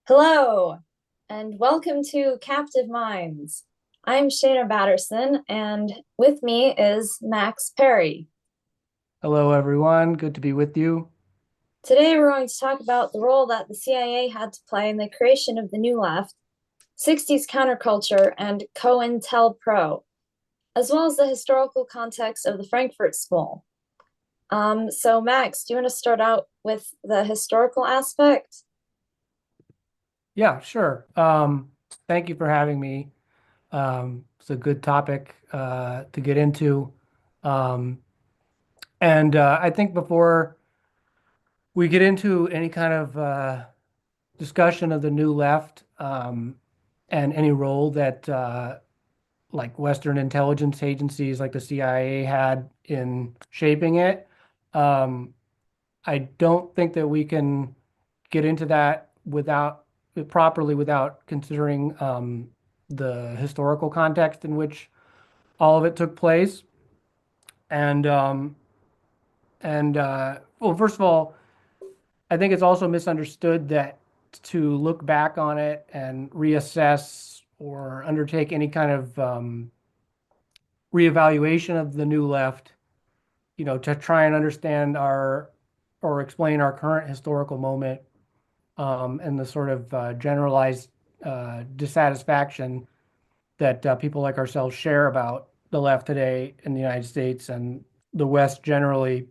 Hello, and welcome to Captive Minds. I'm Shaenah Batterson, and with me is Max Perry. Hello, everyone. Good to be with you. Today, we're going to talk about the role that the CIA had to play in the creation of the New Left, 60s counterculture, and COINTELPRO, as well as the historical context of the Frankfurt School. Max, do you want to start out with the historical aspect? Yeah, sure. Thank you for having me. It's a good topic to get into. Um, and I think before we get into any kind of discussion of the new left and any role that like Western intelligence agencies like the CIA had in shaping it, um, I don't think that we can get into that without properly without considering the historical context in which all of it took place. And well, first of all, I think it's also misunderstood that to look back on it and reassess or undertake any kind of reevaluation of the new left, to try and understand our or explain our current historical moment and the sort of generalized dissatisfaction that people like ourselves share about the left today in the United States and the West generally.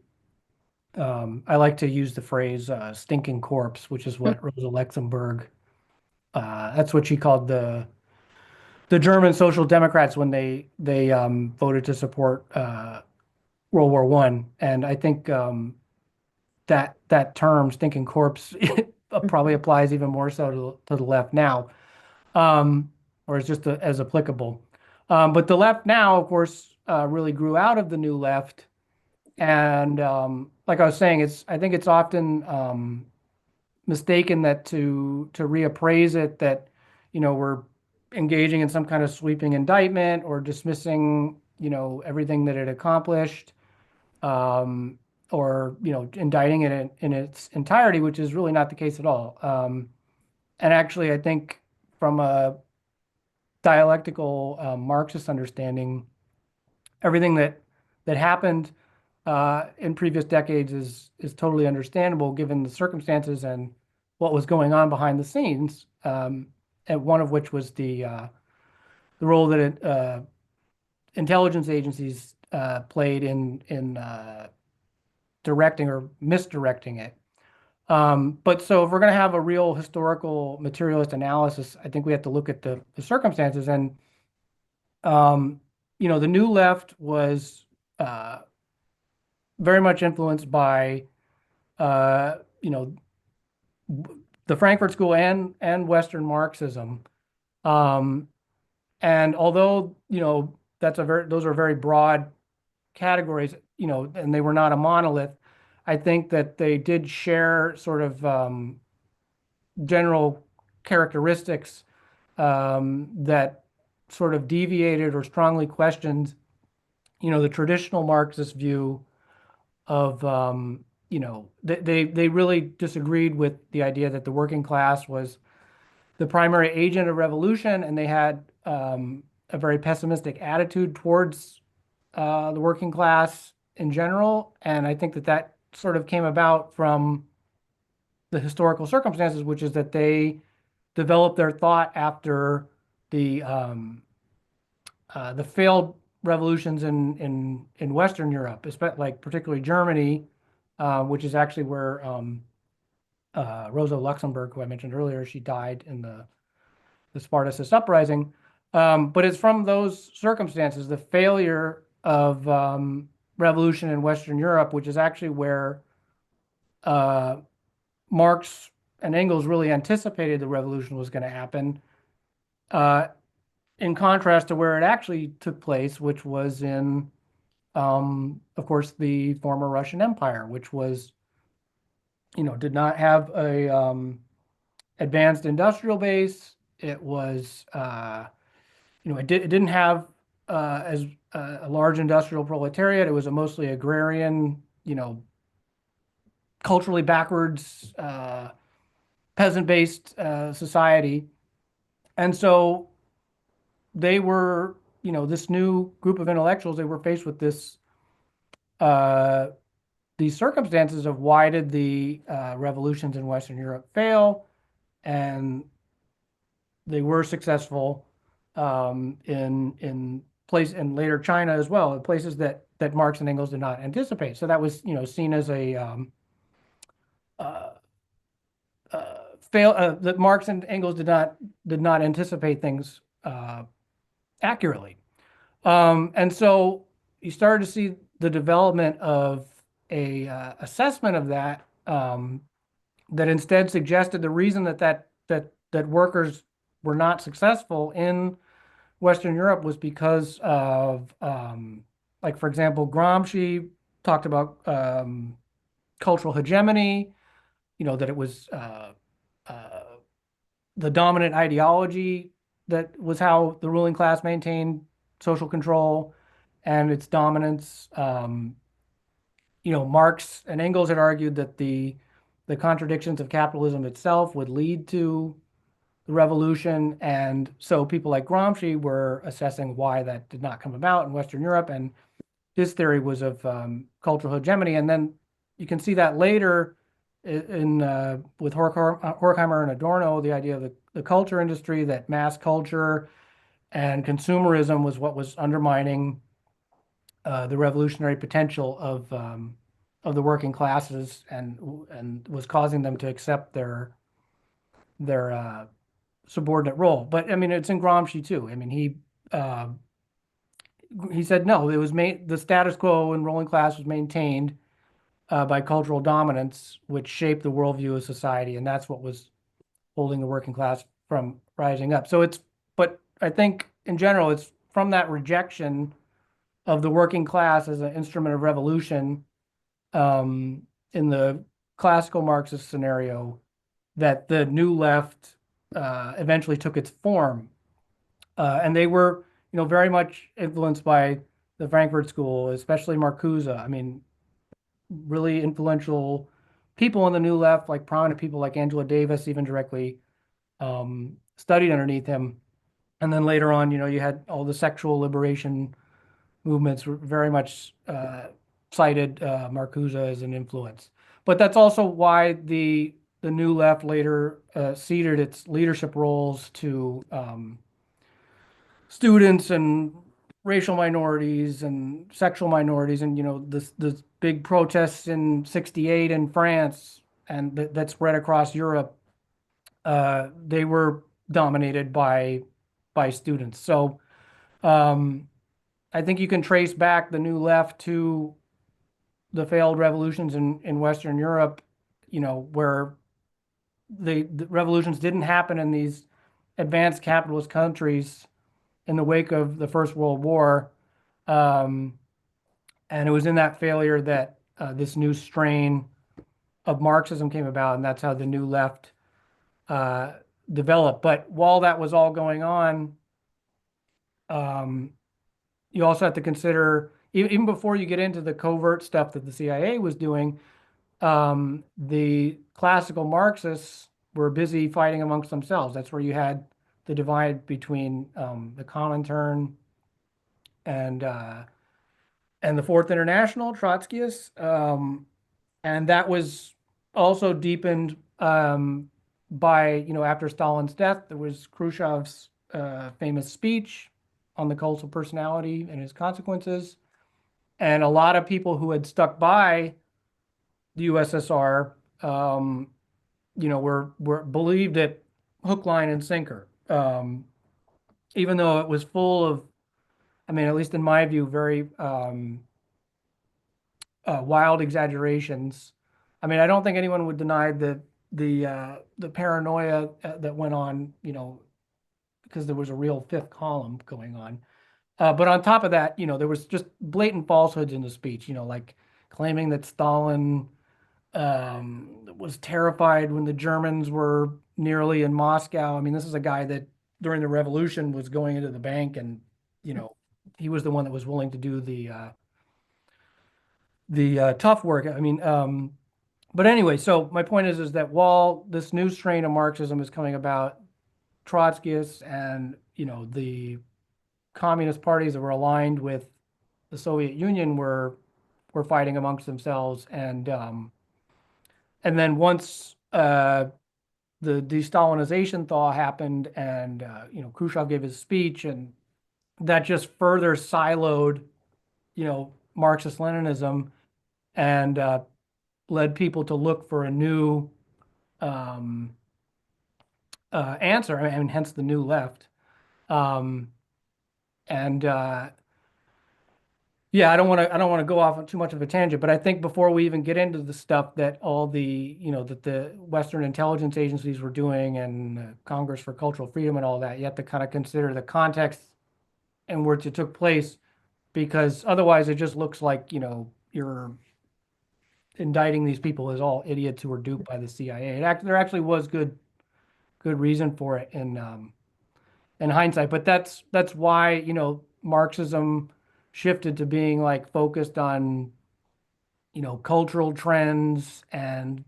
I like to use the phrase "stinking corpse," which is what Rosa Luxemburg. That's what she called the German Social Democrats when they voted to support World War One, and I think that term "stinking corpse" probably applies even more so to the left now, or it's just as applicable. But the left now, of course, really grew out of the new left, and like I was saying, I think it's often mistaken that to reappraise it that we're engaging in some kind of sweeping indictment or dismissing everything that it accomplished um, or indicting it in its entirety, which is really not the case at all. And actually, I think from a dialectical Marxist understanding, everything that happened in previous decades is totally understandable given the circumstances and what was going on behind the scenes. And one of which was the role that intelligence agencies played in directing or misdirecting it. But so if we're going to have a real historical materialist analysis, I think we have to look at the circumstances. And, um, the New Left was uh, very much influenced by, uh, you know, the Frankfurt School and Western Marxism. Um, and although, those are very broad categories, and they were not a monolith, I think that they did share sort of general characteristics that sort of deviated or strongly questioned, the traditional Marxist view of, they really disagreed with the idea that the working class was the primary agent of revolution, and they had a very pessimistic attitude towards the working class in general. And I think that sort of came about from the historical circumstances, which is that they developed their thought after the failed revolutions in Western Europe, especially like particularly Germany, which is actually where Rosa Luxemburg, who I mentioned earlier, she died in the Spartacist uprising. But it's from those circumstances, the failure of revolution in Western Europe, which is actually where uh, Marx and Engels really anticipated the revolution was going to happen, uh, in contrast to where it actually took place, which was in, of course, the former Russian Empire, which was, did not have a advanced industrial base. It was, it didn't have as a large industrial proletariat. It was a mostly agrarian, culturally backwards peasant-based society. And so they were, this new group of intellectuals, they were faced with uh, these circumstances of why did the revolutions in Western Europe fail? And they were successful in place in later China as well, in places that Marx and Engels did not anticipate. So that was, seen as a uh, fail that Marx and Engels did not anticipate things accurately. And so you started to see the development of a assessment of that that instead suggested the reason that workers were not successful in Western Europe was because of, like, for example, Gramsci talked about cultural hegemony, that it was uh, the dominant ideology that was how the ruling class maintained social control and its dominance. Marx and Engels had argued that the contradictions of capitalism itself would lead to the revolution, and so people like Gramsci were assessing why that did not come about in Western Europe, and his theory was of cultural hegemony. And then you can see that later with Horkheimer and Adorno, the idea of the culture industry, that mass culture and consumerism was what was undermining the revolutionary potential of the working classes, and was causing them to accept their subordinate role. But I mean, it's in Gramsci too. I mean, he said no, it was made the status quo in ruling class was maintained by cultural dominance, which shaped the worldview of society, and that's what was holding the working class from rising up. But I think in general, it's from that rejection of the working class as an instrument of revolution in the classical Marxist scenario that the new left eventually took its form. And they were, very much influenced by the Frankfurt School, especially Marcuse. I mean, really influential people in the new left, like prominent people like Angela Davis, even directly studied underneath him. And then later on, you had all the sexual liberation movements very much cited Marcuse as an influence. But that's also why the new left later ceded its leadership roles to students and racial minorities and sexual minorities, and this big protests in '68 in France and that spread across Europe. They were dominated by students. So I think you can trace back the new left to the failed revolutions in Western Europe, where the revolutions didn't happen in these advanced capitalist countries in the wake of the First World War. Um, and it was in that failure that this new strain of Marxism came about, and that's how the new left uh, developed. But while that was all going on, um, you also have to consider, even before you get into the covert stuff that the CIA was doing, the classical Marxists were busy fighting amongst themselves. That's where you had the divide between the Comintern and uh, and the Fourth International, Trotskyists, and that was also deepened by, after Stalin's death, there was Khrushchev's famous speech on the cult of personality and its consequences, and a lot of people who had stuck by the USSR, were believed it hook, line, and sinker, even though it was full of, I mean, at least in my view, very wild exaggerations. I mean, I don't think anyone would deny the paranoia that went on, because there was a real fifth column going on. But on top of that, there was just blatant falsehoods in the speech, like claiming that Stalin was terrified when the Germans were nearly in Moscow. I mean, this is a guy that during the revolution was going into the bank, and he was the one that was willing to do the tough work. I mean, But anyway, so my point is that while this new strain of Marxism is coming about, Trotskyists and the communist parties that were aligned with the Soviet Union were fighting amongst themselves, and then once the de-Stalinization thaw happened, and Khrushchev gave his speech, and that just further siloed Marxist-Leninism, and led people to look for a new um, answer, and hence the new left. Um, and Yeah, I don't want to go off on too much of a tangent, but I think before we even get into the stuff that all that the Western intelligence agencies were doing, and Congress for Cultural Freedom and all that, you have to kind of consider the context in which it took place, because otherwise it just looks like, you're indicting these people as all idiots who were duped by the CIA. There actually was good reason for it in hindsight, but that's why, Marxism shifted to being like focused on cultural trends, and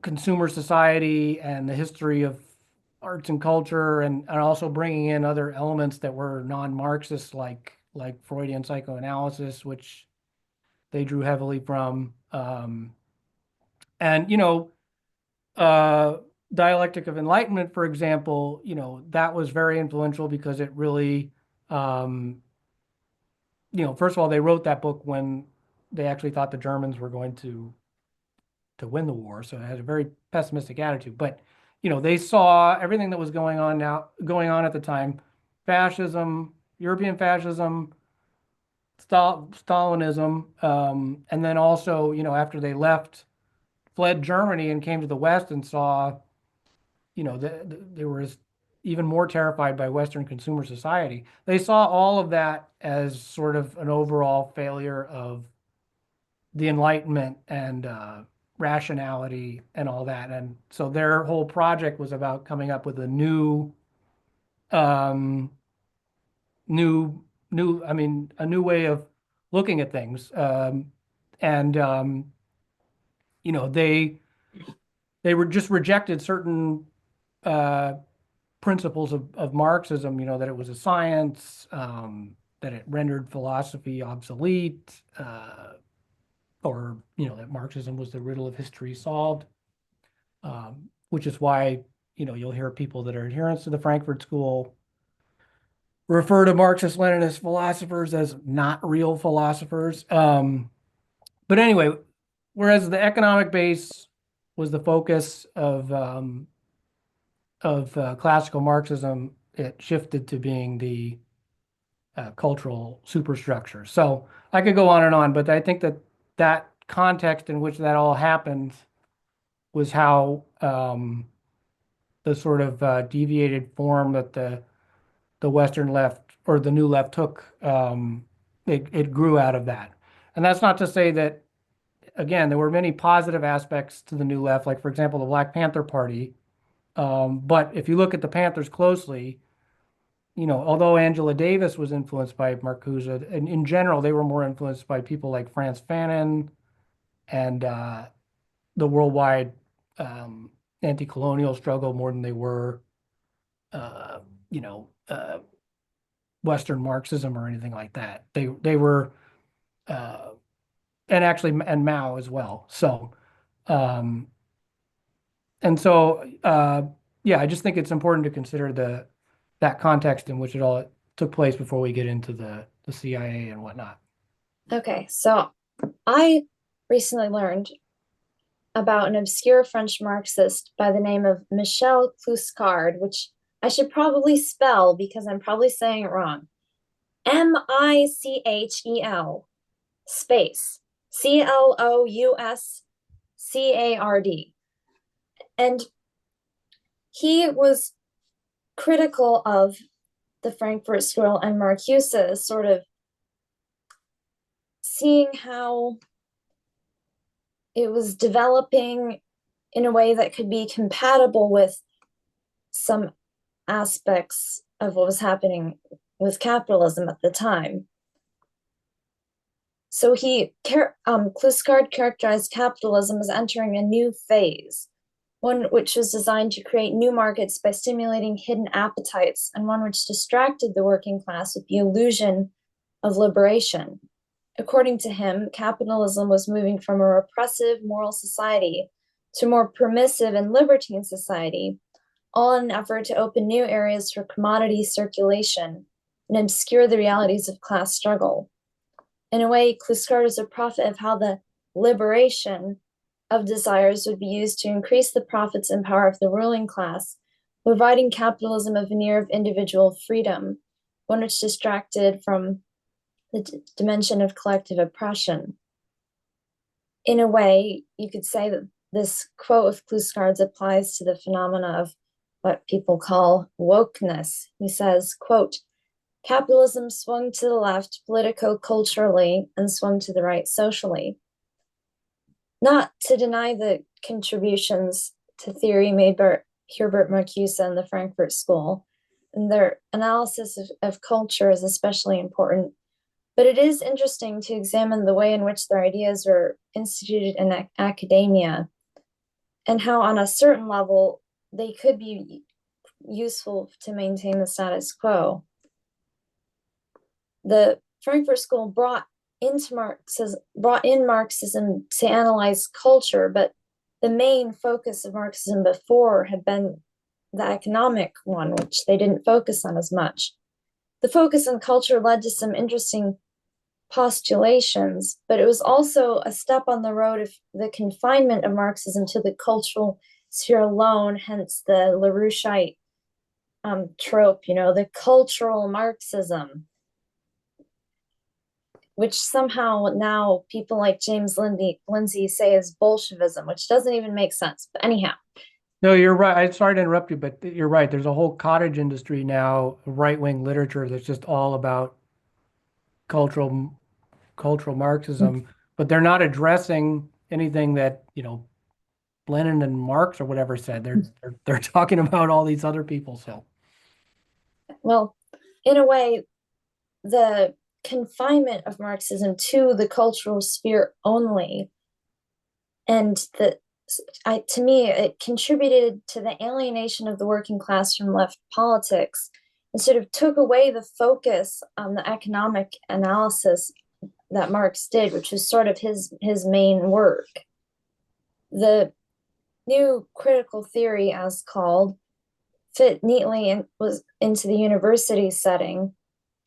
consumer society, and the history of arts and culture, and also bringing in other elements that were non-Marxist, like Freudian psychoanalysis, which they drew heavily from, and uh, dialectic of enlightenment, for example. That was very influential because it really, um, first of all, they wrote that book when they actually thought the Germans were going to win the war, so it had a very pessimistic attitude. But they saw everything that was going on at the time: fascism, European fascism, Stalinism, and then also, after they fled Germany and came to the West and saw, they were even more terrified by Western consumer society. They saw all of that as sort of an overall failure of the Enlightenment, and rationality and all that. And so their whole project was about coming up with a um, new, a new way of looking at things. And you know, they were just rejected certain uh, principles of Marxism. That it was a science, that it rendered philosophy obsolete. Or that Marxism was the riddle of history solved, which is why you'll hear people that are adherents to the Frankfurt School refer to Marxist-Leninist philosophers as not real philosophers. But anyway, whereas the economic base was the focus of classical Marxism, it shifted to being the cultural superstructure. So I could go on and on, but I think that context in which that all happened was how the sort of deviated form that the Western left, or the new left, took. It grew out of that, and that's not to say that, again, there were many positive aspects to the new left, like, for example, the Black Panther Party. But if you look at the Panthers closely, although Angela Davis was influenced by Marcuse, and in general, they were more influenced by people like Frantz Fanon, and the worldwide um, anti-colonial struggle, more than they were, uh, you know, uh, Western Marxism or anything like that. They were, uh, and actually, and Mao as well. So, um, yeah, I just think it's important to consider that context in which it all took place before we get into the CIA and whatnot. Okay, so I recently learned about an obscure French Marxist by the name of Michel Cluscard, which I should probably spell because I'm probably saying it wrong. Michel space Clouscard. And he was critical of the Frankfurt School and Marcuse, sort of seeing how it was developing in a way that could be compatible with some aspects of what was happening with capitalism at the time. So Kluskard characterized capitalism as entering a new phase, one which was designed to create new markets by stimulating hidden appetites, and one which distracted the working class with the illusion of liberation. According to him, capitalism was moving from a repressive moral society to a more permissive and libertine society, all in an effort to open new areas for commodity circulation and obscure the realities of class struggle. In a way, Kluskard is a prophet of how the liberation of desires would be used to increase the profits and power of the ruling class, providing capitalism a veneer of individual freedom, one which distracted from the dimension of collective oppression. In a way, you could say that this quote of Kluskard's applies to the phenomena of what people call wokeness. He says, quote, capitalism swung to the left politico-culturally and swung to the right socially. Not to deny the contributions to theory made by Herbert Marcuse and the Frankfurt School, and their analysis of culture is especially important, but it is interesting to examine the way in which their ideas were instituted in academia and how on a certain level they could be useful to maintain the status quo. The Frankfurt School brought in Marxism to analyze culture, but the main focus of Marxism before had been the economic one, which they didn't focus on as much. The focus on culture led to some interesting postulations, but it was also a step on the road of the confinement of Marxism to the cultural sphere alone, hence the LaRoucheite trope, the cultural Marxism, which somehow now people like James Lindsay say is Bolshevism, which doesn't even make sense. But anyhow. No, you're right. I'm sorry to interrupt you, but you're right. There's a whole cottage industry now, right-wing literature that's just all about cultural Marxism, but they're not addressing anything that, Lenin and Marx or whatever said. They're talking about all these other people. So, well, in a way, the confinement of Marxism to the cultural sphere only, and to me, it contributed to the alienation of the working class from left politics and sort of took away the focus on the economic analysis that Marx did, which was sort of his main work. The new critical theory, as called, fit neatly and was into the university setting.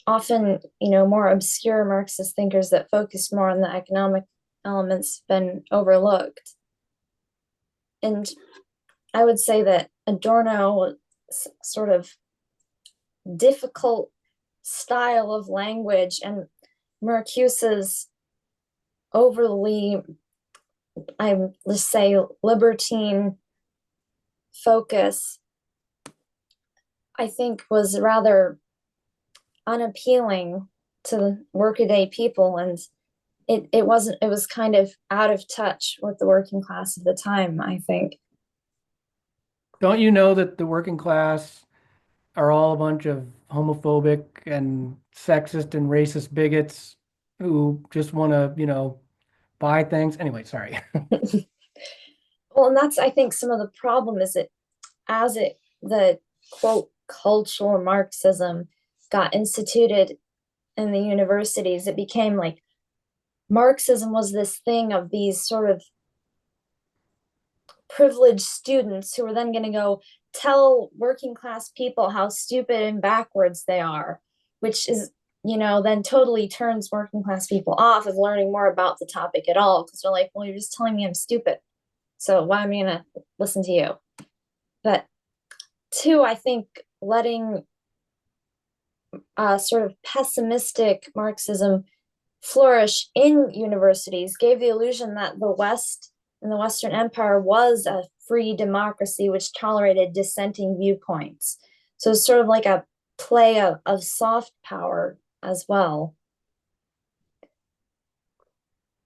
Often, more obscure Marxist thinkers that focused more on the economic elements been overlooked. And I would say that Adorno's sort of difficult style of language and Marcuse's overly, let's say, libertine focus, I think was rather unappealing to workaday people, and it was kind of out of touch with the working class of the time, I think. don't you know that the working class are all a bunch of homophobic and sexist and racist bigots who just want to, buy things? Anyway, sorry. Well, and that's, I think, some of the problem is that the quote cultural Marxism got instituted in the universities, it became like Marxism was this thing of these sort of privileged students who were then going to go tell working class people how stupid and backwards they are, which is, then totally turns working class people off of learning more about the topic at all, because they're like, well, you're just telling me I'm stupid, so why am I going to listen to you? But two, I think letting sort of pessimistic Marxism flourish in universities gave the illusion that the West and the Western Empire was a free democracy which tolerated dissenting viewpoints. So it's sort of like a play of soft power as well.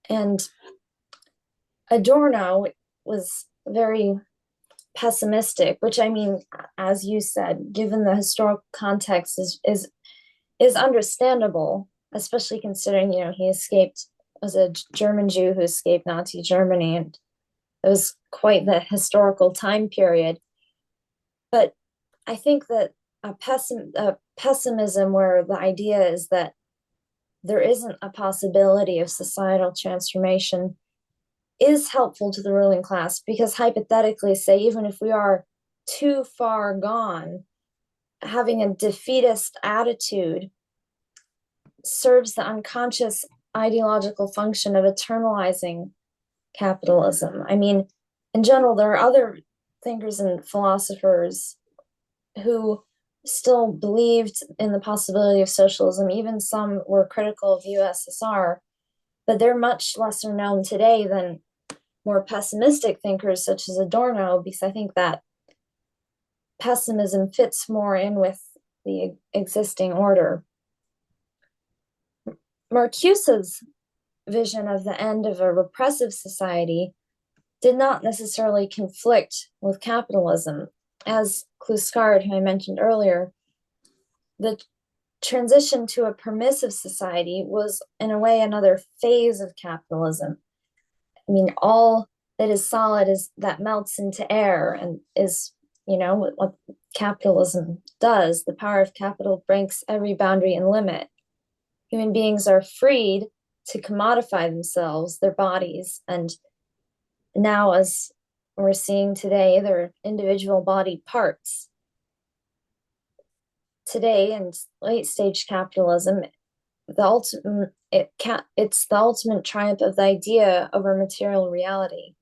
And Adorno was very pessimistic, which, I mean, as you said, given the historical context, is understandable, especially considering he escaped was a German Jew who escaped Nazi Germany, and it was quite the historical time period. But I think that a pessimism where the idea is that there isn't a possibility of societal transformation is helpful to the ruling class, because hypothetically, say, even if we are too far gone, having a defeatist attitude serves the unconscious ideological function of eternalizing capitalism. I mean, in general, there are other thinkers and philosophers who still believed in the possibility of socialism. Even some were critical of the USSR, but they're much lesser known today than more pessimistic thinkers such as Adorno, because I think that pessimism fits more in with the existing order. Marcuse's vision of the end of a repressive society did not necessarily conflict with capitalism. As Cluscard, who I mentioned earlier, the transition to a permissive society was, in a way, another phase of capitalism. I mean, all that is solid is that melts into air and is, what capitalism does. The power of capital breaks every boundary and limit. Human beings are freed to commodify themselves, their bodies, and now, as we're seeing today, their individual body parts. Today, in late stage capitalism, it's the ultimate triumph of the idea over material reality.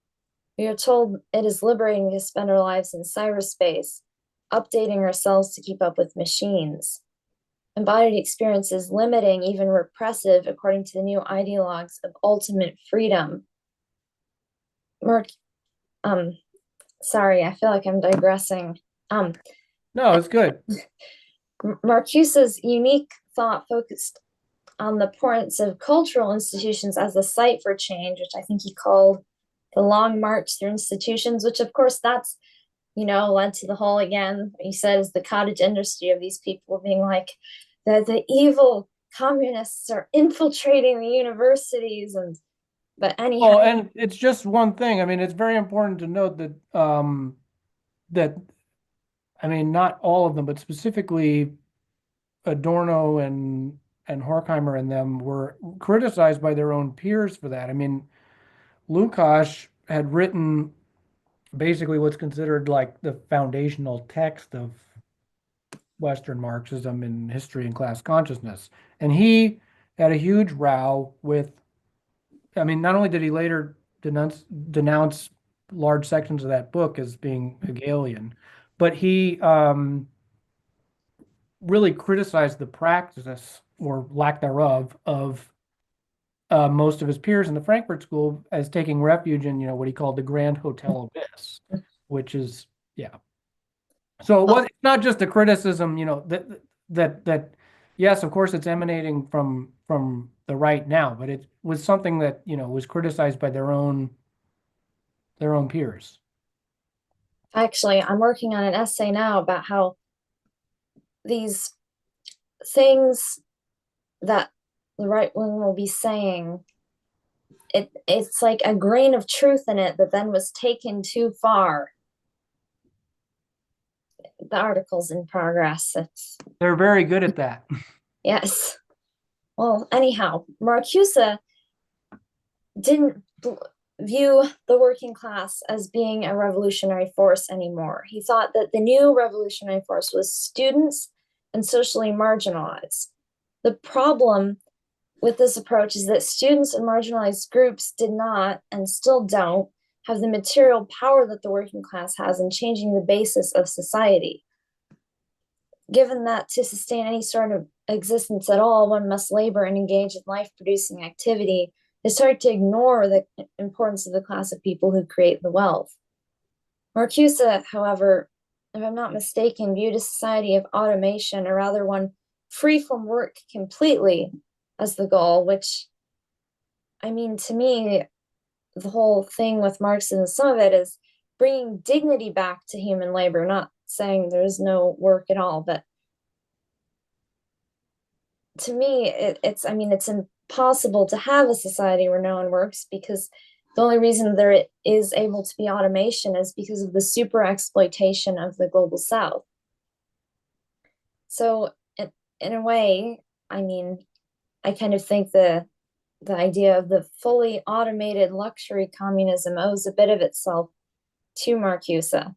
We are told it is liberating to spend our lives in cyberspace, updating ourselves to keep up with machines. Embodied experience is limiting, even repressive, according to the new ideologues of ultimate freedom. Sorry, I feel like I'm digressing. No, it's good. Marcuse's unique thought focused on the importance of cultural institutions as a site for change, which I think he called the long march through institutions, which of course that's, led to the whole, again, he says, the cottage industry of these people being like, the evil communists are infiltrating the universities. But anyhow. Oh, and it's just one thing. I mean, it's very important to note that that I mean, not all of them, but specifically Adorno and Horkheimer and them were criticized by their own peers for that. I mean, Lukács had written basically what's considered like the foundational text of Western Marxism in history and class consciousness. And he had a huge row with, I mean, not only did he later denounce large sections of that book as being Hegelian, but he really criticized the practice or lack thereof of most of his peers in the Frankfurt School as taking refuge in, what he called the Grand Hotel Abyss, which is, yeah. So it's not just a criticism, that yes, of course, it's emanating from the right now, but it was something that was criticized by their own peers. Actually, I'm working on an essay now about how these things that the right wing will be saying, it's like a grain of truth in it that then was taken too far. The article's in progress. They're very good at that. Yes. Well, anyhow, Marcuse didn't view the working class as being a revolutionary force anymore. He thought that the new revolutionary force was students and socially marginalized. The problem with this approach is that students and marginalized groups did not, and still don't, have the material power that the working class has in changing the basis of society. Given that to sustain any sort of existence at all, one must labor and engage in life-producing activity, it's hard to ignore the importance of the class of people who create the wealth. Marcuse, however, if I'm not mistaken, viewed a society of automation, or rather one free from work completely, as the goal, which, I mean, to me, the whole thing with Marxism, some of it is bringing dignity back to human labor, not saying there is no work at all, but to me, it's possible to have a society where no one works, because the only reason there is able to be automation is because of the super exploitation of the global south. So in a way, I mean, I kind of think the idea of the fully automated luxury communism owes a bit of itself to Marcuse.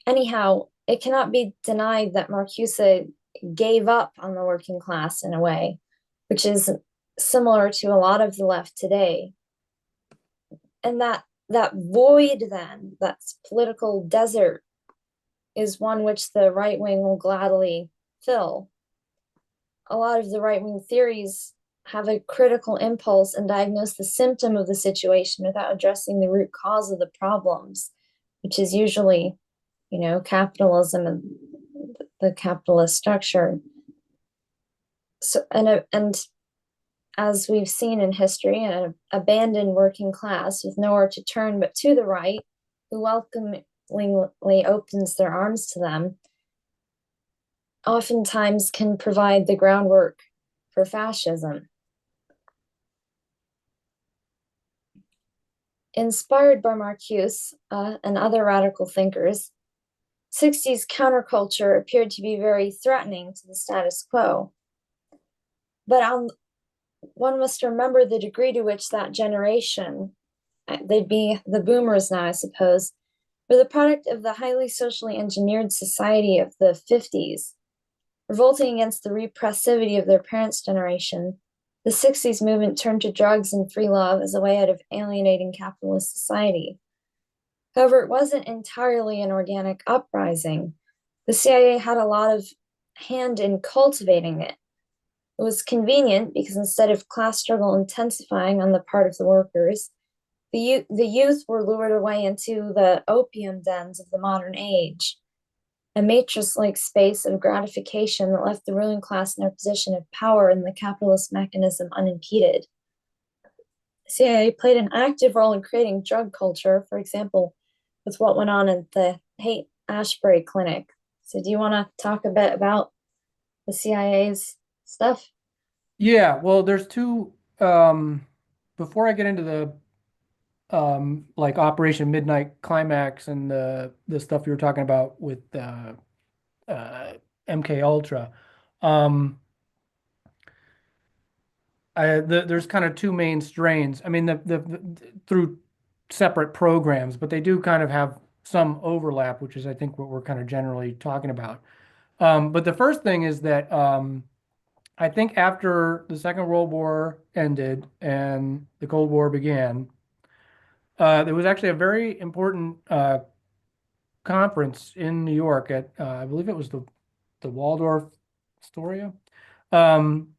Anyhow, it cannot be denied that Marcuse gave up on the working class in a way, which is similar to a lot of the left today. And that void then, that political desert, is one which the right wing will gladly fill. A lot of the right wing theories have a critical impulse and diagnose the symptom of the situation without addressing the root cause of the problems, which is usually, capitalism and the capitalist structure. So, and as we've seen in history, an abandoned working class with nowhere to turn but to the right, who welcomingly opens their arms to them, oftentimes can provide the groundwork for fascism. Inspired by Marcuse and other radical thinkers, 60s counterculture appeared to be very threatening to the status quo. But one must remember the degree to which that generation, they'd be the boomers now, I suppose, were the product of the highly socially engineered society of the 50s. Revolting against the repressivity of their parents' generation, the 60s movement turned to drugs and free love as a way out of alienating capitalist society. However, it wasn't entirely an organic uprising. The CIA had a lot of hand in cultivating it. It was convenient because instead of class struggle intensifying on the part of the workers, the youth were lured away into the opium dens of the modern age, a matrix-like space of gratification that left the ruling class in their position of power in the capitalist mechanism unimpeded. The CIA played an active role in creating drug culture, for example, with what went on at the Haight-Ashbury Clinic. So do you want to talk a bit about the CIA's stuff? Yeah, well, there's two before I get into the like Operation Midnight Climax and the stuff you were talking about with uh MK Ultra. Um there's kind of two main strains. I mean, through separate programs, but they do kind of have some overlap, which is I think what we're kind of generally talking about. But the first thing is that I think after the Second World War ended and the Cold War began, there was actually a very important conference in New York at I believe it was the Waldorf Astoria. Um,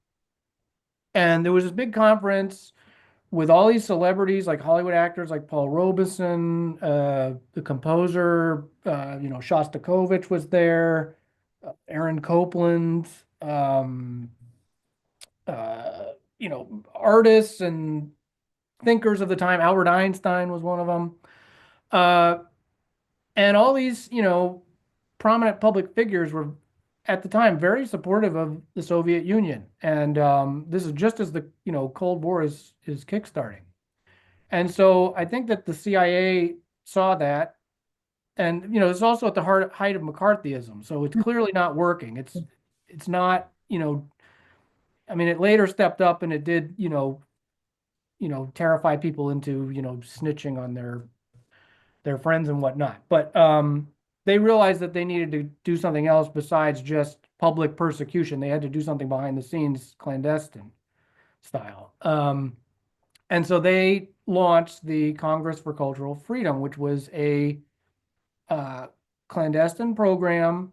and there was this big conference with all these celebrities, like Hollywood actors, like Paul Robeson, the composer, Shostakovich was there, Aaron Copland, artists and thinkers of the time. Albert Einstein was one of them. Uh, and all these, prominent public figures were at the time very supportive of the Soviet Union. And this is just as the, Cold War is kickstarting. And so I think that the CIA saw that, and it's also at the height of McCarthyism. So it's clearly not working. It's not, I mean, it later stepped up and it did, terrify people into, snitching on their friends and whatnot. But they realized that they needed to do something else besides just public persecution. They had to do something behind the scenes, clandestine style. And so they launched the Congress for Cultural Freedom, which was a clandestine program.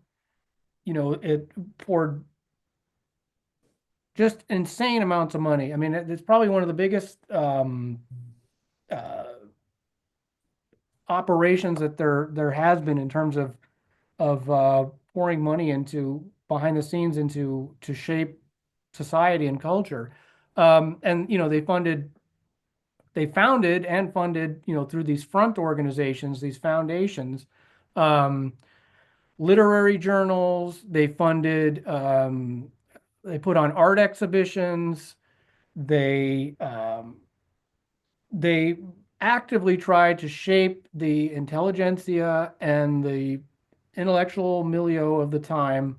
It poured just insane amounts of money. I mean, it's probably one of the biggest uh, operations that there has been in terms of pouring money into behind the scenes into to shape society and culture. And they founded and funded, through these front organizations, these foundations, um, literary journals. They funded, they put on art exhibitions. they they actively tried to shape the intelligentsia and the intellectual milieu of the time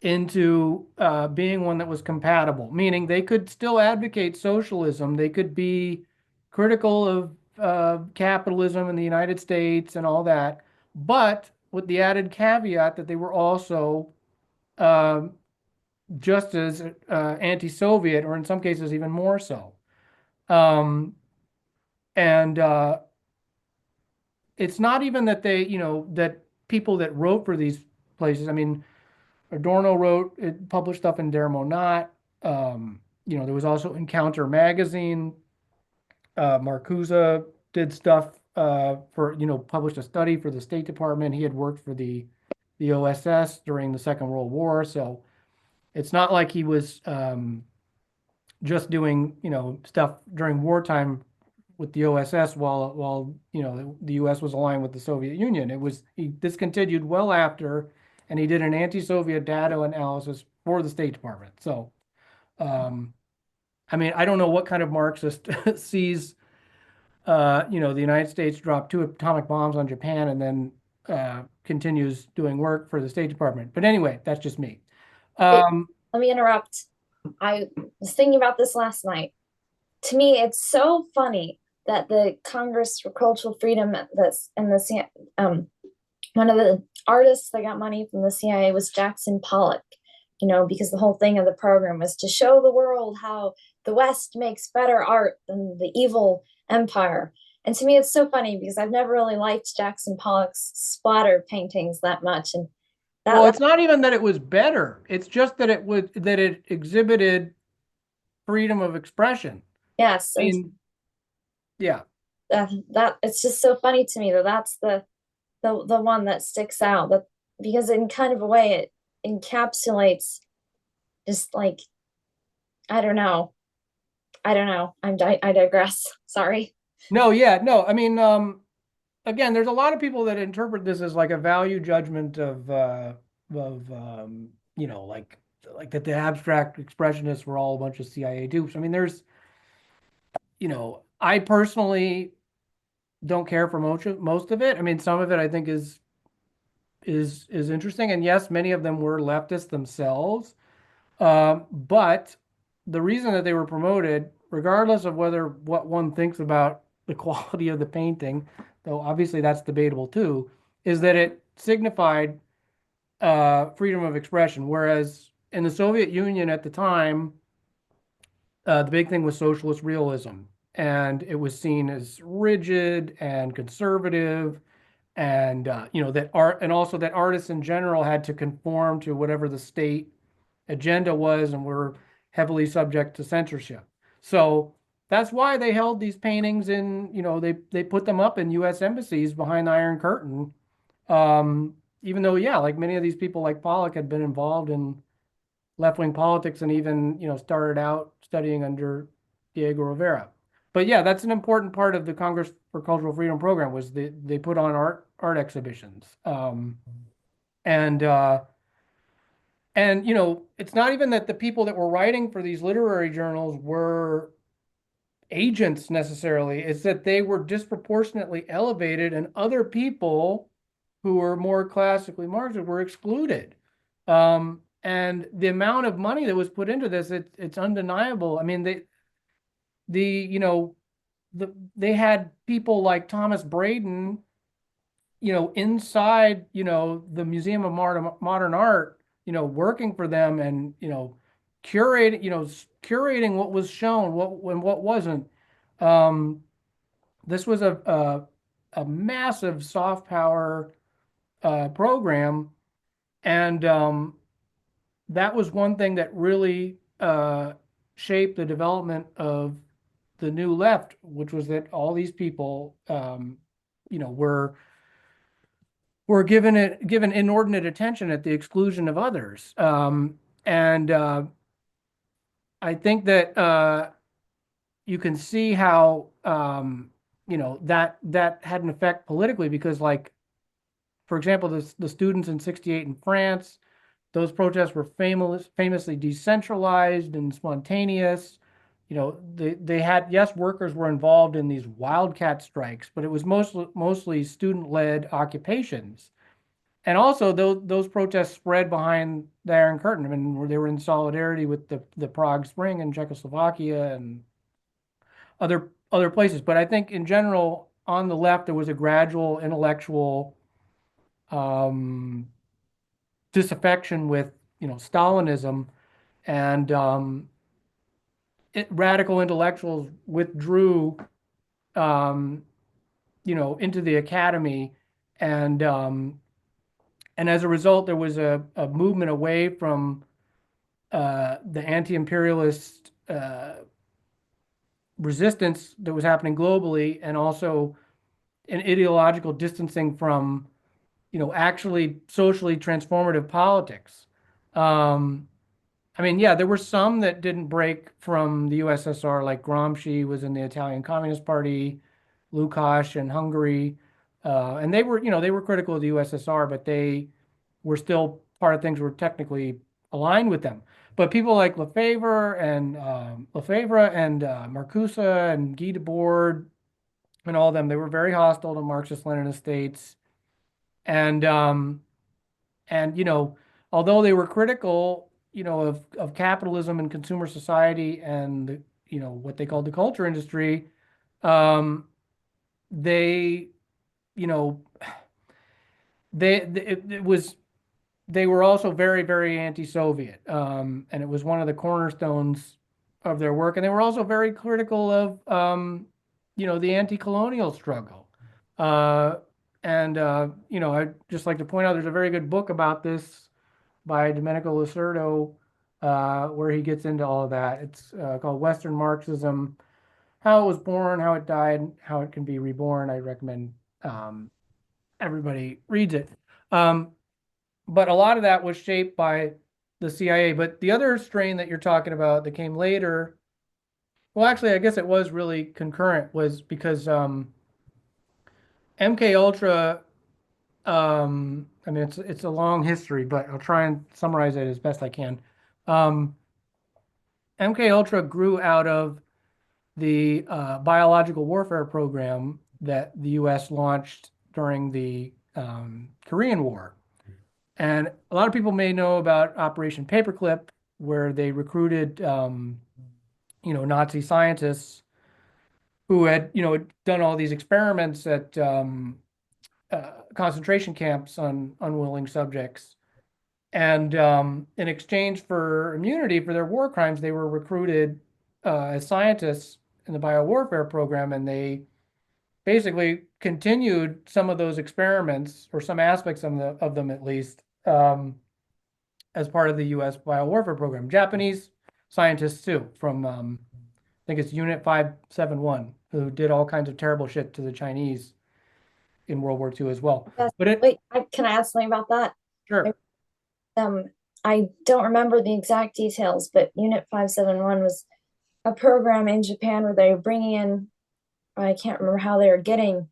into being one that was compatible, meaning they could still advocate socialism. They could be critical of capitalism in the United States and all that, but with the added caveat that they were also um just as anti-Soviet, or in some cases even more so. Um, and It's not even that that people that wrote for these places. I mean, Adorno wrote, it published stuff in Der Monat. There was also Encounter magazine. Marcuse did stuff published a study for the State Department. He had worked for the OSS during the Second World War, so it's not like he was just doing stuff during wartime with the OSS while the U.S. was aligned with the Soviet Union. He discontinued well after, and he did an anti-Soviet data analysis for the State Department. So, I mean, I don't know what kind of Marxist sees the United States drop two atomic bombs on Japan and then continues doing work for the State Department. But anyway, that's just me. Wait, Um, let me interrupt. I was thinking about this last night. To me, it's so funny that the Congress for Cultural Freedom that's and the one of the artists that got money from the CIA was Jackson Pollock, because the whole thing of the program was to show the world how the West makes better art than the evil empire. And to me, it's so funny because I've never really liked Jackson Pollock's splatter paintings that much. And well, that it's not even that it was better. It's just that it exhibited freedom of expression. yes, I and mean, yeah. that it's just so funny to me that that's the one that sticks out, that because in kind of a way it encapsulates just like, I don't know. I digress. Sorry. No, yeah, no. I mean, again, there's a lot of people that interpret this as like a value judgment of like that the abstract expressionists were all a bunch of CIA dupes. I mean, I personally don't care for most of it. I mean, some of it I think is interesting, and yes, many of them were leftists themselves. But the reason that they were promoted, regardless of what one thinks about the quality of the painting, though obviously that's debatable too, is that it signified freedom of expression. Whereas in the Soviet Union at the time, the big thing was socialist realism, and it was seen as rigid and conservative, and that art, and also that artists in general had to conform to whatever the state agenda was and were heavily subject to censorship. So that's why they held these paintings in, they put them up in U.S. embassies behind the Iron Curtain. Even though, yeah, like many of these people like Pollock had been involved in left-wing politics and even, started out studying under Diego Rivera. But yeah, that's an important part of the Congress for Cultural Freedom program was they put on art exhibitions. And it's not even that the people that were writing for these literary journals were agents necessarily. It's that they were disproportionately elevated and other people who were more classically Marxist were excluded. And the amount of money that was put into this, it's undeniable. I mean, the, you know, they had people like Thomas Braden, inside, the Museum of Modern Art, working for them and, curating what was shown, what wasn't. Um, this was a massive soft power program, and that was one thing that really shaped the development of the new left, which was that all these people, were given inordinate attention at the exclusion of others. And I think that you can see how that had an effect politically because, like, for example, the students in '68 in France, those protests were famously decentralized and spontaneous. They had, yes, workers were involved in these wildcat strikes, but it was mostly student-led occupations. And also, those protests spread behind the Iron Curtain. I mean, they were in solidarity with the Prague Spring in Czechoslovakia and other places. But I think in general, on the left, there was a gradual intellectual um, disaffection with Stalinism, and radical intellectuals withdrew um, into the academy, and as a result, there was a movement away from the anti-imperialist resistance that was happening globally, and also an ideological distancing from actually socially transformative politics. Um, I mean, yeah, there were some that didn't break from the USSR, like Gramsci was in the Italian Communist Party, Lukács in Hungary, and they were critical of the USSR, but they were still part of things were technically aligned with them. But people like Lefebvre and Marcuse and Guy Debord and all of them, they were very hostile to Marxist-Leninist states, and although they were critical, of capitalism and consumer society and what they called the culture industry, um, they, you know, it was they were also very, very anti-Soviet, and it was one of the cornerstones of their work. And they were also very critical of, the anti-colonial struggle. Uh, I'd just like to point out there's a very good book about this by Domenico Lacerdo, where he gets into all of that. It's called Western Marxism: How It Was Born, How It Died, How It Can Be Reborn. I recommend um, everybody reads it. Um, but a lot of that was shaped by the CIA. But the other strain that you're talking about that came later, well, actually, I guess it was really concurrent, was because MK Ultra. I mean, it's a long history, but I'll try and summarize it as best I can. Um, MK Ultra grew out of the biological warfare program that the U.S. launched during the Korean War. And a lot of people may know about Operation Paperclip, where they recruited, Nazi scientists who had, done all these experiments at concentration camps on unwilling subjects. And in exchange for immunity for their war crimes, they were recruited as scientists in the biowarfare program, and they basically continued some of those experiments, or some aspects of them at least, as part of the U.S. biowarfare program. Japanese scientists too, from I think it's Unit 571, who did all kinds of terrible shit to the Chinese in World War II as well. Yes. But it, Wait, can I ask something about that? sure, Um, I don't remember the exact details, but Unit 571 was a program in Japan where they were bringing in, I can't remember how they were getting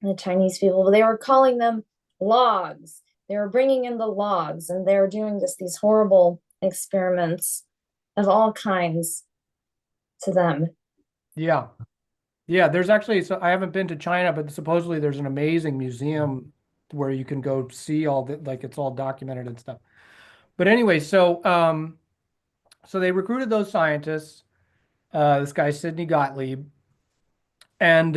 the Chinese people, but they were calling them logs. They were bringing in the logs, and they were doing these horrible experiments of all kinds to them. yeah. Yeah, there's actually, so I haven't been to China, but supposedly there's an amazing museum where you can go see all that, like it's all documented and stuff. But anyway, so they recruited those scientists, this guy Sidney Gottlieb, and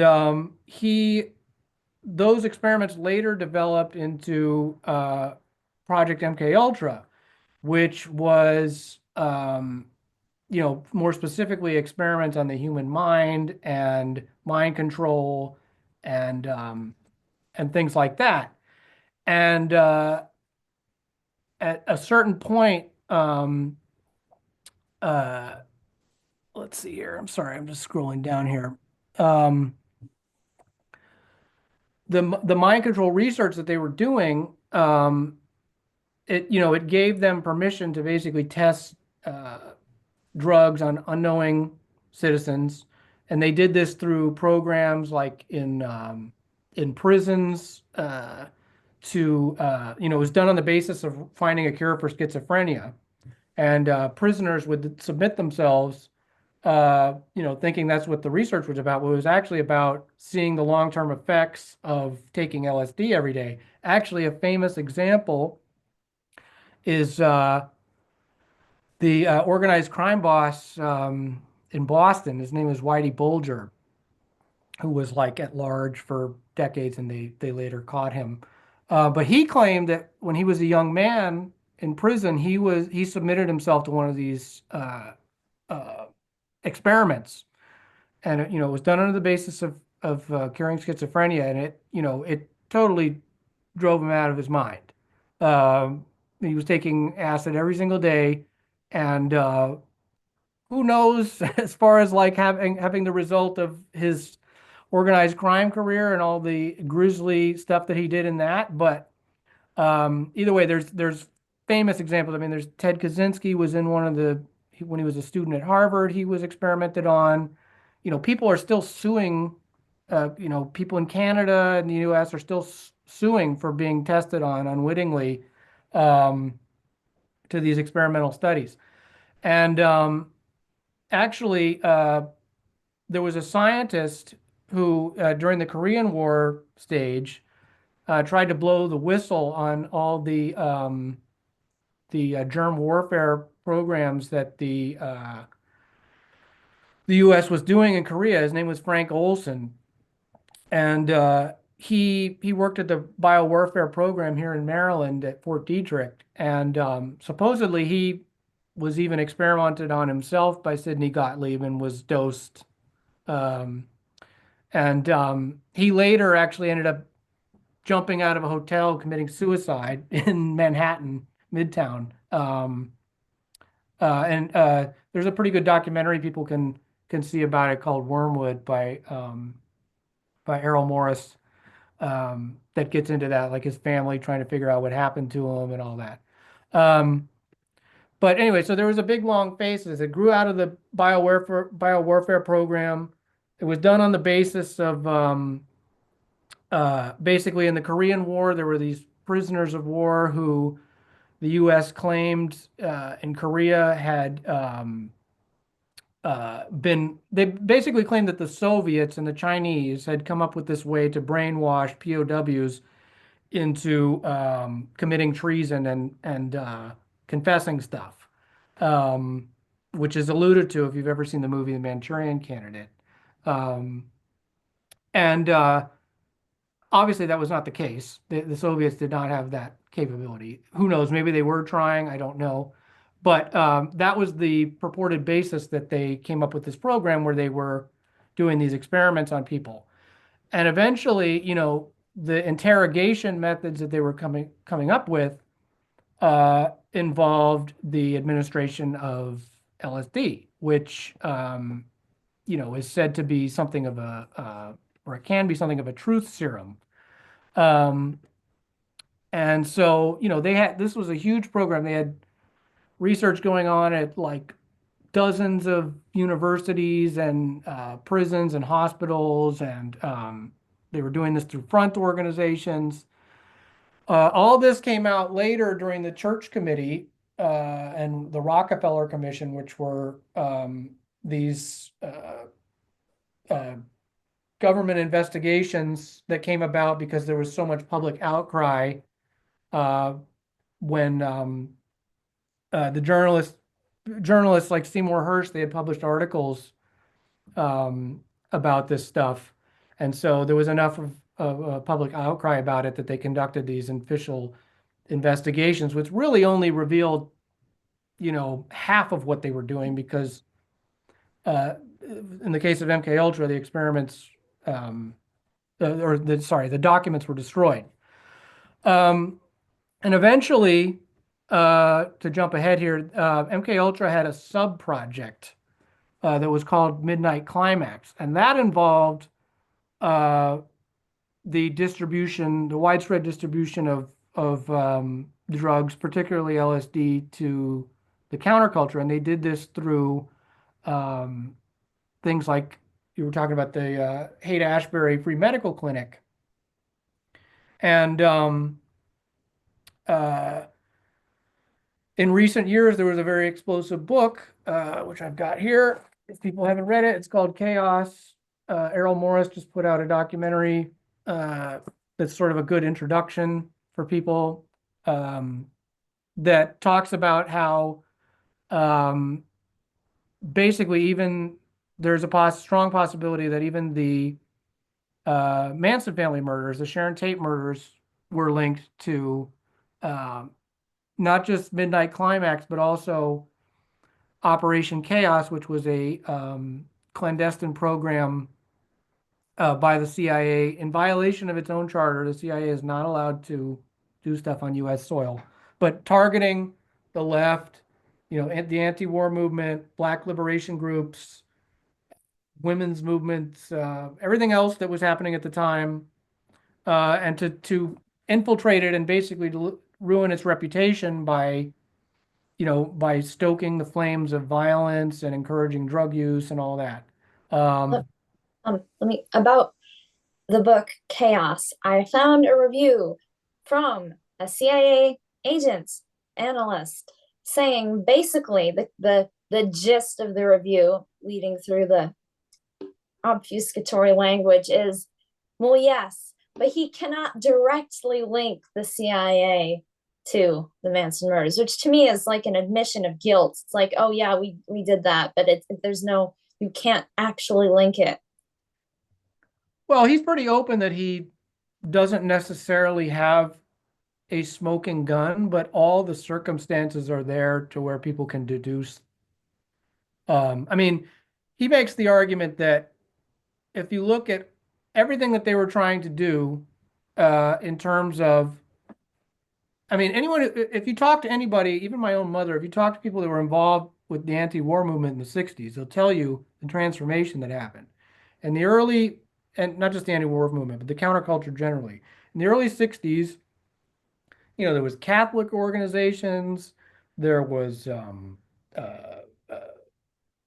those experiments later developed into Project MK Ultra, which was more specifically experiments on the human mind and mind control and things like that. And at a certain point, uh, let's see here. I'm sorry, I'm just scrolling down here. Um, the mind control research that they were doing, it gave them permission to basically test drugs on unknowing citizens, and they did this through programs like in prisons, it was done on the basis of finding a cure for schizophrenia. And prisoners would submit themselves, thinking that's what the research was about. But it was actually about seeing the long-term effects of taking LSD every day. Actually, a famous example is the organized crime boss in Boston. His name was Whitey Bulger, who was like at large for decades, and they later caught him. But he claimed that when he was a young man in prison, he submitted himself to one of these uh, experiments, and it was done under the basis of curing schizophrenia, and it totally drove him out of his mind. He was taking acid every single day, and who knows as far as like having the result of his organized crime career and all the grisly stuff that he did in that. But either way, there's famous examples. I mean, there's Ted Kaczynski was in one of the when he was a student at Harvard, he was experimented on. People are still suing. People in Canada and the U.S. are still suing for being tested on unwittingly um, to these experimental studies. And actually, there was a scientist who, during the Korean War stage, tried to blow the whistle on all the germ warfare programs that the U.S. was doing in Korea. His name was Frank Olson, and he worked at the biowarfare program here in Maryland at Fort Detrick, and supposedly he was even experimented on himself by Sidney Gottlieb and was dosed. Um, and he later actually ended up jumping out of a hotel, committing suicide in Manhattan, Midtown. And there's a pretty good documentary people can see about it called Wormwood by Errol Morris, that gets into that, like his family trying to figure out what happened to him and all that. Um, but anyway, so there was a big long phase as it grew out of the biowarfare program. It was done on the basis of basically in the Korean War, there were these prisoners of war who the U.S. claimed in Korea had they basically claimed that the Soviets and the Chinese had come up with this way to brainwash POWs into committing treason and confessing stuff, um, which is alluded to if you've ever seen the movie The Manchurian Candidate. Um, and Obviously, that was not the case. The Soviets did not have that capability. Who knows? Maybe they were trying. I don't know. But that was the purported basis that they came up with this program where they were doing these experiments on people. And eventually, the interrogation methods that they were coming up with involved the administration of LSD, which is said to be something of or it can be something of a truth serum. Um, and so, this was a huge program. They had research going on at like dozens of universities and prisons and hospitals, and they were doing this through front organizations. All this came out later during the Church Committee and the Rockefeller Commission, which were these uh, government investigations that came about because there was so much public outcry uh, when the journalists like Seymour Hersh, they had published articles um, about this stuff, and so there was enough of a public outcry about it that they conducted these official investigations, which really only revealed, half of what they were doing because uh, in the case of MK Ultra, the experiments the documents were destroyed. Um, and eventually, to jump ahead here, MK Ultra had a sub project that was called Midnight Climax, and that involved uh, the widespread distribution of drugs, particularly LSD, to the counterculture, and they did this through um, things like you were talking about the Haight Ashbury Free Medical Clinic, and uh, in recent years, there was a very explosive book, which I've got here. If people haven't read it, it's called Chaos. Errol Morris just put out a documentary that's sort of a good introduction for people, um, that talks about how, um, basically even there's a strong possibility that even the Manson family murders, the Sharon Tate murders, were linked to, um, not just Midnight Climax, but also Operation Chaos, which was a clandestine program by the CIA in violation of its own charter. The CIA is not allowed to do stuff on U.S. soil, but targeting the left, the anti-war movement, black liberation groups, women's movements, everything else that was happening at the time, and to infiltrate it and basically to ruin its reputation by by stoking the flames of violence and encouraging drug use and all that. Let, Um, let me about the book Chaos. I found a review from a CIA agent analyst saying basically the gist of the review leading through the obfuscatory language is, well, yes, but he cannot directly link the CIA to the Manson murders, which to me is like an admission of guilt. It's like, oh yeah, we did that, but there's no, you can't actually link it. well, he's pretty open that he doesn't necessarily have a smoking gun, but all the circumstances are there to where people can deduce. I mean, he makes the argument that if you look at everything that they were trying to do, in terms of, I mean, anyone, if you talk to anybody, even my own mother, if you talk to people that were involved with the anti-war movement in the 60s, they'll tell you the transformation that happened. In the early, and not just the anti-war movement, but the counterculture generally. In the early 60s, there was Catholic organizations, there was uh, uh,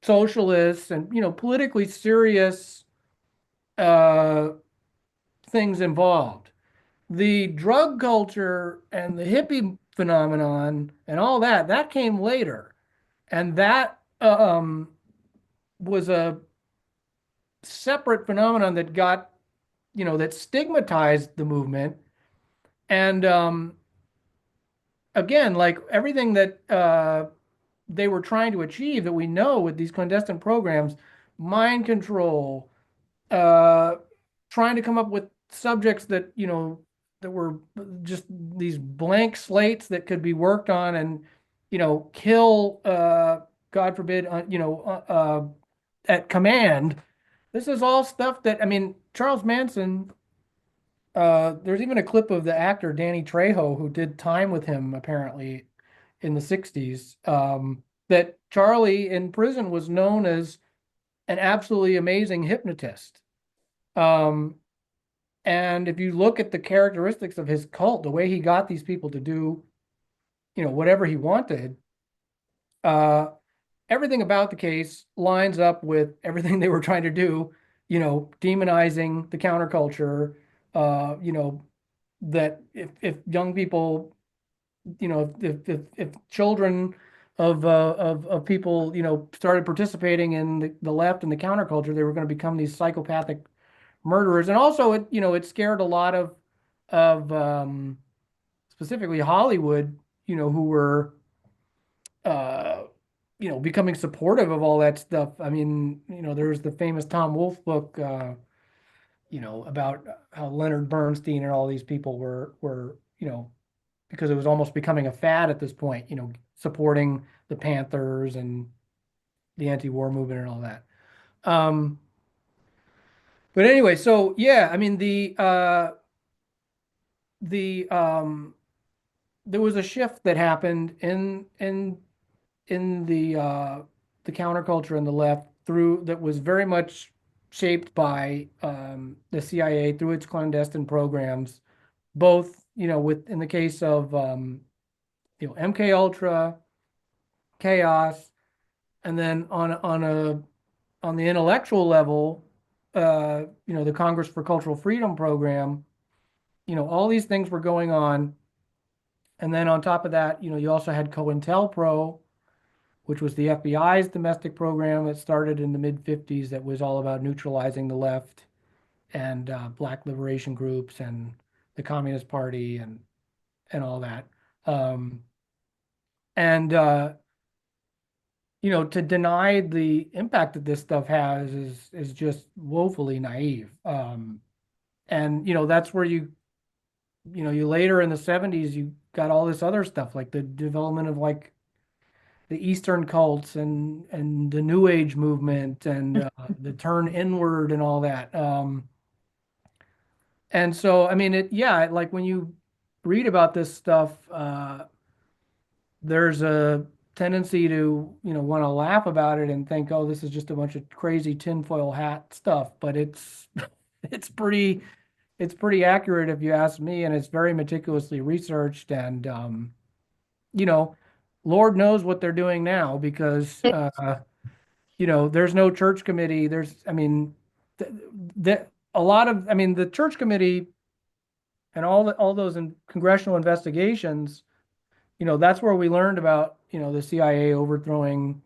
socialists, and politically serious uh, things involved. The drug culture and the hippie phenomenon and all that came later, and that was a separate phenomenon that got that stigmatized the movement. And again, like everything that they were trying to achieve that we know with these clandestine programs, mind control, uh, trying to come up with subjects that, that were just these blank slates that could be worked on and, kill, God forbid, at command. This is all stuff that, I mean, Charles Manson, there's even a clip of the actor Danny Trejo who did time with him apparently in the 60s, that Charlie in prison was known as an absolutely amazing hypnotist. Um, and if you look at the characteristics of his cult, the way he got these people to do, whatever he wanted, uh, everything about the case lines up with everything they were trying to do, demonizing the counterculture, that if young people, if children of people, started participating in the left and the counterculture, they were going to become these psychopathic murderers. And also it scared a lot of specifically Hollywood, who were uh, becoming supportive of all that stuff. I mean, there's the famous Tom Wolfe book, about how Leonard Bernstein and all these people were, because it was almost becoming a fad at this point, supporting the Panthers and the anti-war movement and all that. Um, but anyway, so yeah, I mean the there was a shift that happened in the counterculture and the left through that was very much shaped by the CIA through its clandestine programs, both with in the case of MK Ultra, Chaos, and then on the intellectual level, the Congress for Cultural Freedom program. All these things were going on, And then on top of that, you also had COINTELPRO, which was the FBI's domestic program that started in the mid 50s that was all about neutralizing the left and black liberation groups and the Communist Party and all that. Um, and to deny the impact that this stuff has is just woefully naive. And that's where you later in the 70s you got all this other stuff like the development of like the Eastern cults and the New Age movement and the turn inward and all that. And so, I mean, like when you read about this stuff, there's a tendency to, want to laugh about it and think, oh, this is just a bunch of crazy tinfoil hat stuff. But it's it's pretty it's pretty accurate if you ask me, and it's very meticulously researched. And you know, Lord knows what they're doing now because there's no church committee. I mean, a lot of, I mean, the church committee and all those congressional investigations, that's where we learned about, the CIA overthrowing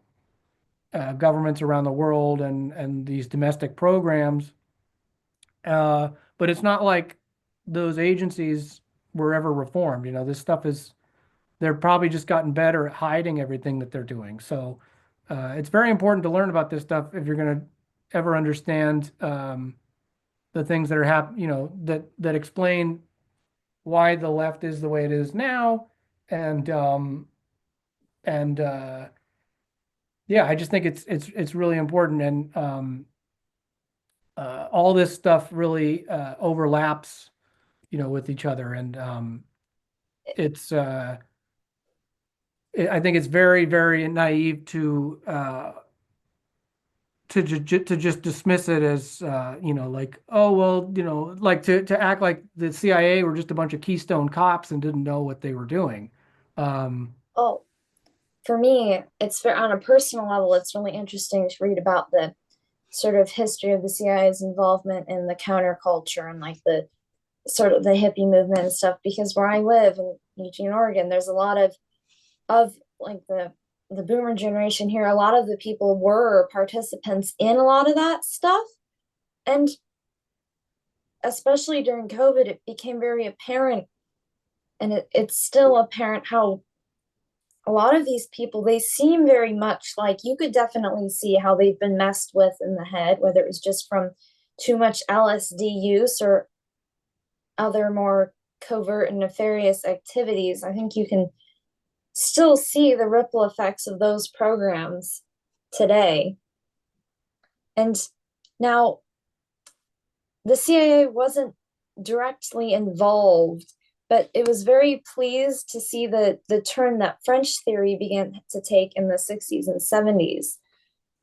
governments around the world and these domestic programs. Uh, but it's not like those agencies were ever reformed. This stuff they're probably just gotten better at hiding everything that they're doing. So it's very important to learn about this stuff if you're going to ever understand the things that are that explain why the left is the way it is now, and yeah, I just think it's really important, and all this stuff really overlaps, with each other, and it's I think it's very, very naive to just dismiss it as like, oh well, like to act like the CIA were just a bunch of Keystone cops and didn't know what they were doing. Um, Oh, for me, on a personal level, it's really interesting to read about the sort of history of the CIA's involvement in the counterculture and like the sort of the hippie movement and stuff. Because where I live in Eugene, Oregon, there's a lot of like the boomer generation here. A lot of the people were participants in a lot of that stuff, and especially during COVID, it became very apparent, and it's still apparent how a lot of these people, they seem very much like you could definitely see how they've been messed with in the head, whether it was just from too much LSD use or other more covert and nefarious activities. I think you can still see the ripple effects of those programs today. And now the CIA wasn't directly involved, but it was very pleased to see the turn that French theory began to take in the 60s and 70s.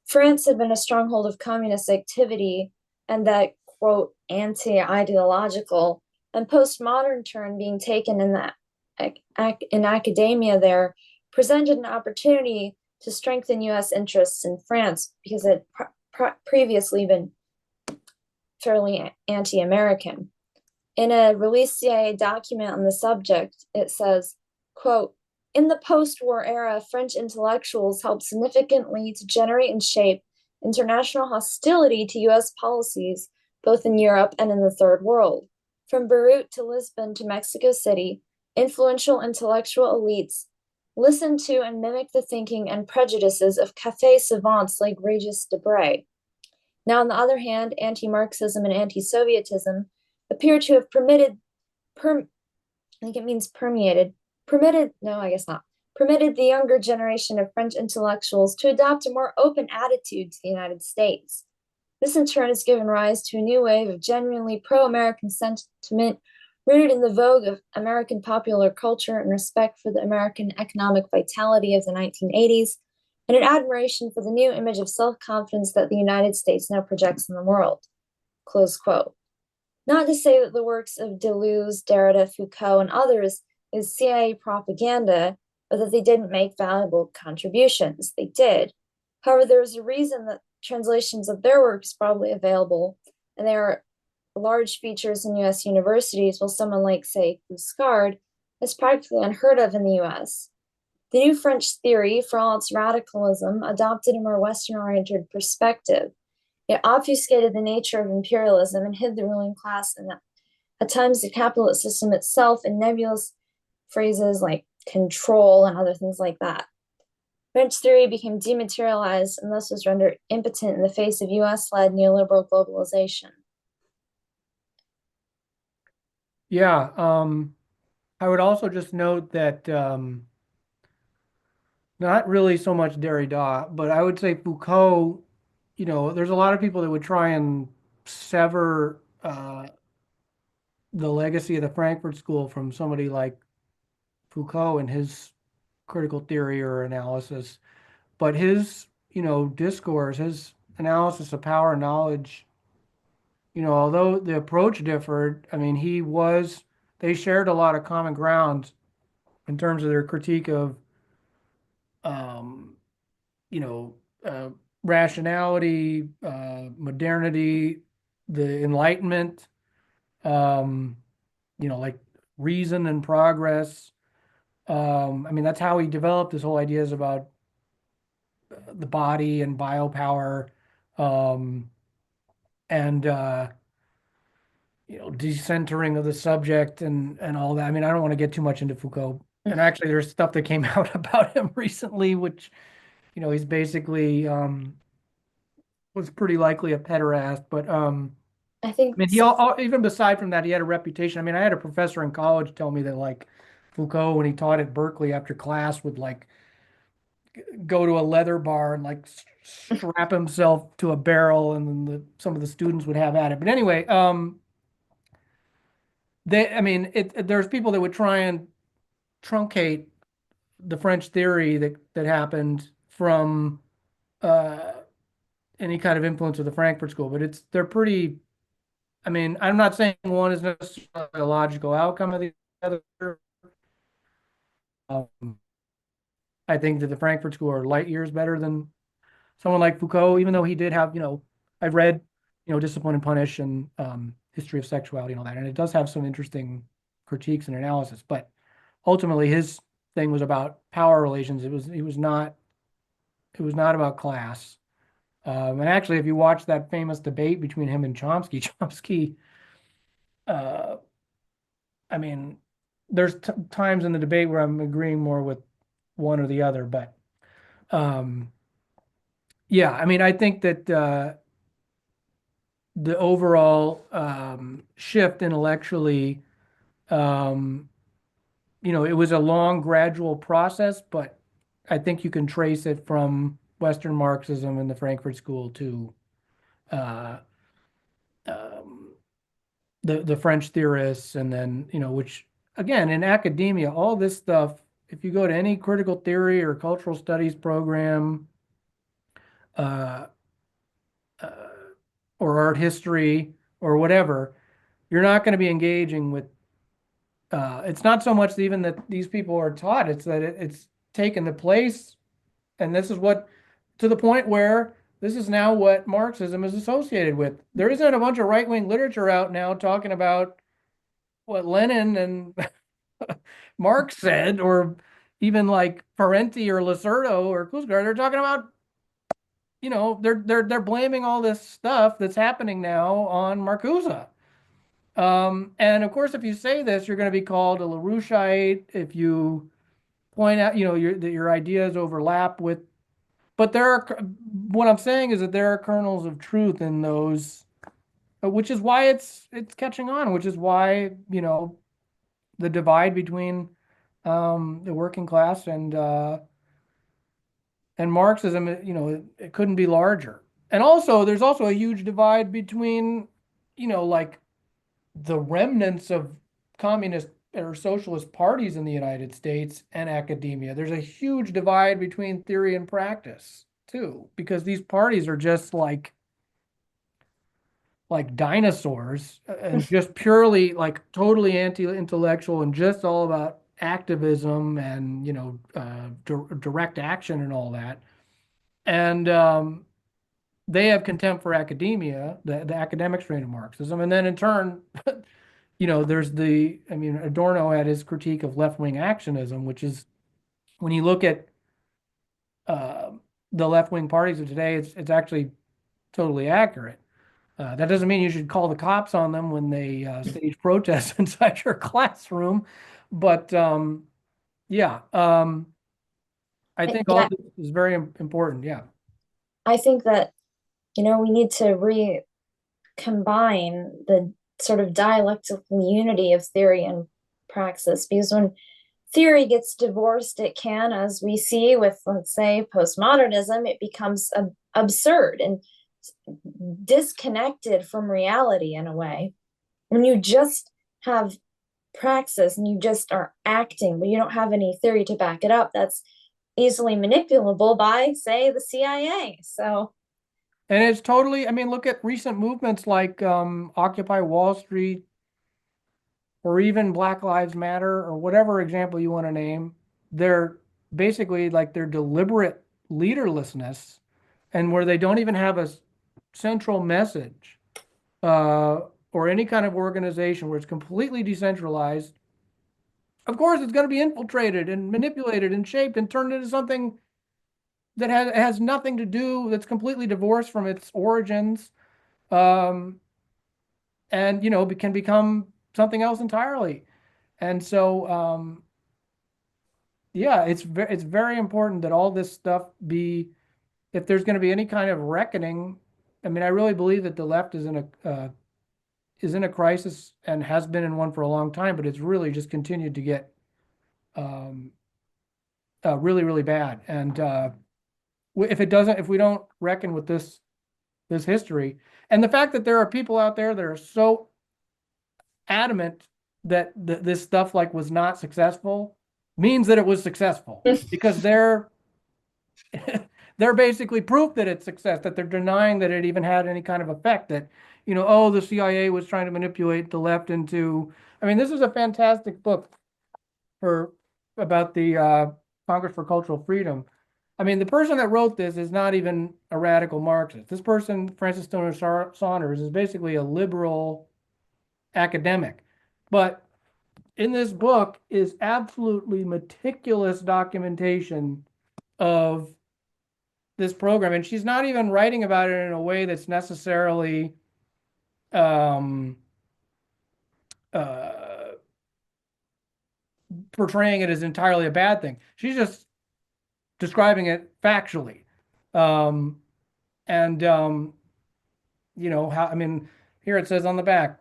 France had been a stronghold of communist activity, and that, quote, anti-ideological and postmodern turn being taken in academia there presented an opportunity to strengthen U.S. interests in France because it had previously been fairly anti-American. In a released CIA document on the subject, it says, quote, in the post-war era, French intellectuals helped significantly to generate and shape international hostility to U.S. policies, both in Europe and in the Third World. From Beirut to Lisbon to Mexico City, influential intellectual elites listened to and mimicked the thinking and prejudices of café savants like Regis Debray. Now, on the other hand, anti-Marxism and anti-Sovietism appear to have I think it means no, I guess not, permitted the younger generation of French intellectuals to adopt a more open attitude to the United States. This in turn has given rise to a new wave of genuinely pro-American sentiment rooted in the vogue of American popular culture and respect for the American economic vitality of the 1980s, and an admiration for the new image of self-confidence that the United States now projects in the world. Close quote. Not to say that the works of Deleuze, Derrida, Foucault, and others is CIA propaganda, or that they didn't make valuable contributions. They did. However, there is a reason that translations of their works are probably available, and they are large features in U.S. universities, while someone like, say, Giscard is practically unheard of in the US. The new French theory, for all its radicalism, adopted a more Western oriented perspective. It obfuscated the nature of imperialism and hid the ruling class and at times the capitalist system itself in nebulous phrases like control and other things like that. French theory became dematerialized and thus was rendered impotent in the face of US led neoliberal globalization. Yeah, I would also just note that not really so much Derrida, but I would say Foucault, there's a lot of people that would try and sever the legacy of the Frankfurt School from somebody like Foucault and his critical theory or analysis. But his, discourse, his analysis of power and knowledge, although the approach differed, I mean, they shared a lot of common ground in terms of their critique of, um, you know, uh, rationality, modernity, the Enlightenment, um, like reason and progress. I mean, that's how he developed his whole ideas about the body and biopower, um, and decentering of the subject and all that. I mean, I don't want to get too much into Foucault. And actually, there's stuff that came out about him recently, which, he's basically was pretty likely a pederast. But I think I mean, even beside from that, he had a reputation. I mean, I had a professor in college tell me that like Foucault, when he taught at Berkeley after class, would like go to a leather bar and like strap himself to a barrel, and then some of the students would have at it. But anyway, I mean, there's people that would try and truncate the French theory that happened from uh, any kind of influence of the Frankfurt School, but they're pretty. I mean, I'm not saying one is necessarily a logical outcome of the other. Um, I think that the Frankfurt School are light years better than someone like Foucault, even though he did have, I've read, Discipline and Punish and History of Sexuality and all that, and it does have some interesting critiques and analysis. But ultimately, his thing was about power relations. It was not about class. And actually, if you watch that famous debate between him and Chomsky, Chomsky, uh, I mean, there's times in the debate where I'm agreeing more with one or the other, but um, yeah, I mean, I think that the overall shift intellectually, um, it was a long, gradual process, but I think you can trace it from Western Marxism and the Frankfurt School to uh, um, the French theorists, and then which again in academia, all this stuff. If you go to any critical theory or cultural studies program, uh, uh, or art history or whatever, you're not going to be engaging with. It's not so much even that these people are taught; it's that it's taken the place, and this is what to the point where this is now what Marxism is associated with. There isn't a bunch of right-wing literature out now talking about what Lenin and Marx said, or even like Parenti or Lacerda or Kuzgar. They're talking about, they're blaming all this stuff that's happening now on Marcuse. And of course, if you say this, you're going to be called a LaRoucheite if you point out, that your ideas overlap with. But what I'm saying is that there are kernels of truth in those, which is why it's catching on, which is why, the divide between the working class and Marxism, it couldn't be larger. And also, there's also a huge divide between, like the remnants of communist or socialist parties in the United States and academia. There's a huge divide between theory and practice too, because these parties are just like dinosaurs and just purely like totally anti-intellectual and just all about activism and direct action and all that. And they have contempt for academia, the academic strain of Marxism, and then in turn there's Adorno had his critique of left-wing actionism, which is when you look at uh, the left-wing parties of today, it's actually totally accurate. That doesn't mean you should call the cops on them when they stage protests inside your classroom, but yeah, I think all Yeah, this is very important. Yeah. I think that, we need to recombine the sort of dialectical unity of theory and praxis, because when theory gets divorced, it can, as we see with, let's say, postmodernism, it becomes absurd and disconnected from reality in a way. When you just have praxis and you just are acting, but you don't have any theory to back it up, that's easily manipulable by, say, the CIA. So, And it's totally, look at recent movements like Occupy Wall Street or even Black Lives Matter or whatever example you want to name. They're basically like their deliberate leaderlessness and where they don't even have a central message uh, or any kind of organization where it's completely decentralized. Of course, it's going to be infiltrated and manipulated and shaped and turned into something that has nothing to do, that's completely divorced from its origins, um, and can become something else entirely. And so, yeah, it's very important that all this stuff be, if there's going to be any kind of reckoning. I really believe that the left is in a crisis and has been in one for a long time, but it's really just continued to get um, really, really bad. And if we don't reckon with this history, and the fact that there are people out there that are so adamant that this stuff like was not successful means that it was successful because they're basically proof that it's success, that they're denying that it even had any kind of effect, that oh, the CIA was trying to manipulate the left into. This is a fantastic book for about the Congress for Cultural Freedom. The person that wrote this is not even a radical Marxist. This person, Francis Stoner Saunders, is basically a liberal academic. But in this book is absolutely meticulous documentation of this program. And she's not even writing about it in a way that's necessarily um, uh, portraying it as entirely a bad thing. She's just describing it factually. Um, and how, here it says on the back,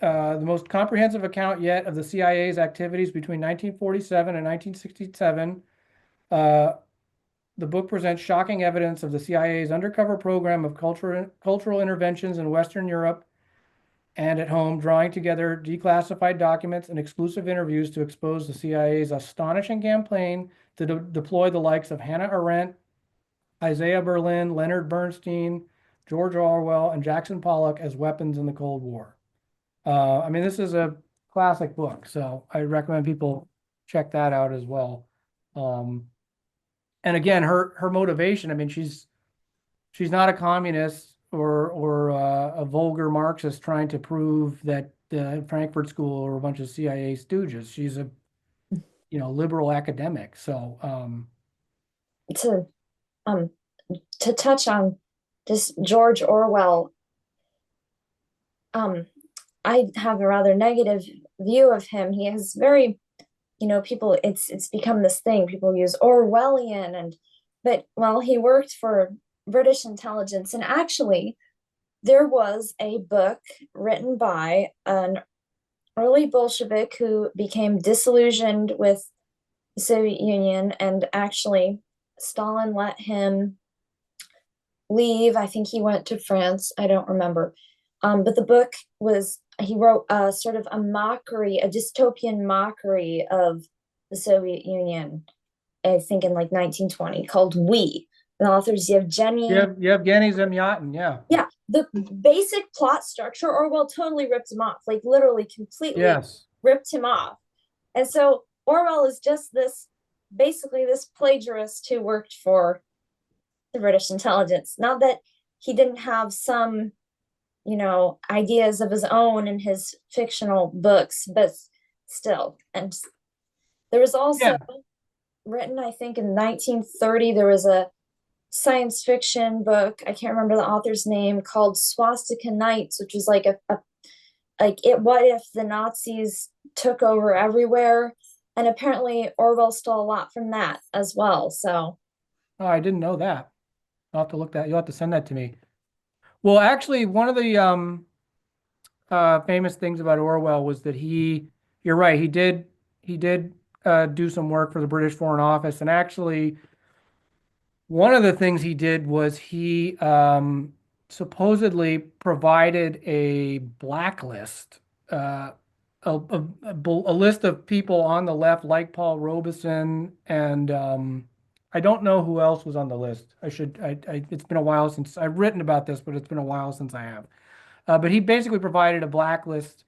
the most comprehensive account yet of the CIA's activities between 1947 and 1967. The book presents shocking evidence of the CIA's undercover program of cultural interventions in Western Europe and at home, drawing together declassified documents and exclusive interviews to expose the CIA's astonishing campaign to deploy the likes of Hannah Arendt, Isaiah Berlin, Leonard Bernstein, George Orwell, and Jackson Pollock as weapons in the Cold War. This is a classic book, so I recommend people check that out as well. And again, her motivation, she's not a communist or a vulgar Marxist trying to prove that the Frankfurt School are a bunch of CIA stooges. She's a liberal academic. So to to touch on this George Orwell, I have a rather negative view of him. He has very, people, it's become this thing. People use Orwellian, but well, he worked for British intelligence, and actually there was a book written by an early Bolshevik who became disillusioned with the Soviet Union, and actually Stalin let him leave. I think he went to France. I don't remember. But the book was, he wrote a sort of a mockery, a dystopian mockery of the Soviet Union, I think in like 1920, called We. The author's Yevgeny. Yevgeny Zamyatin, yeah. Yeah, the basic plot structure, Orwell totally ripped him off, like literally completely Yes. ripped him off. And so Orwell is just this, basically this plagiarist who worked for the British intelligence. Not that he didn't have some ideas of his own in his fictional books, but still. And there was also Yeah. written, I think in 1930, there was a science fiction book. I can't remember the author's name, called Swastika Nights, which was like what if the Nazis took over everywhere? And apparently Orwell stole a lot from that as well. So Oh, I didn't know that. I'll have to look that. You'll have to send that to me. Well, actually, one of the famous things about Orwell was that you're right, he did do some work for the British Foreign Office, and actually, one of the things he did was he supposedly provided a blacklist, a list of people on the left, like Paul Robeson, and I don't know who else was on the list. It's been a while since I've written about this, but it's been a while since I have. But he basically provided a blacklist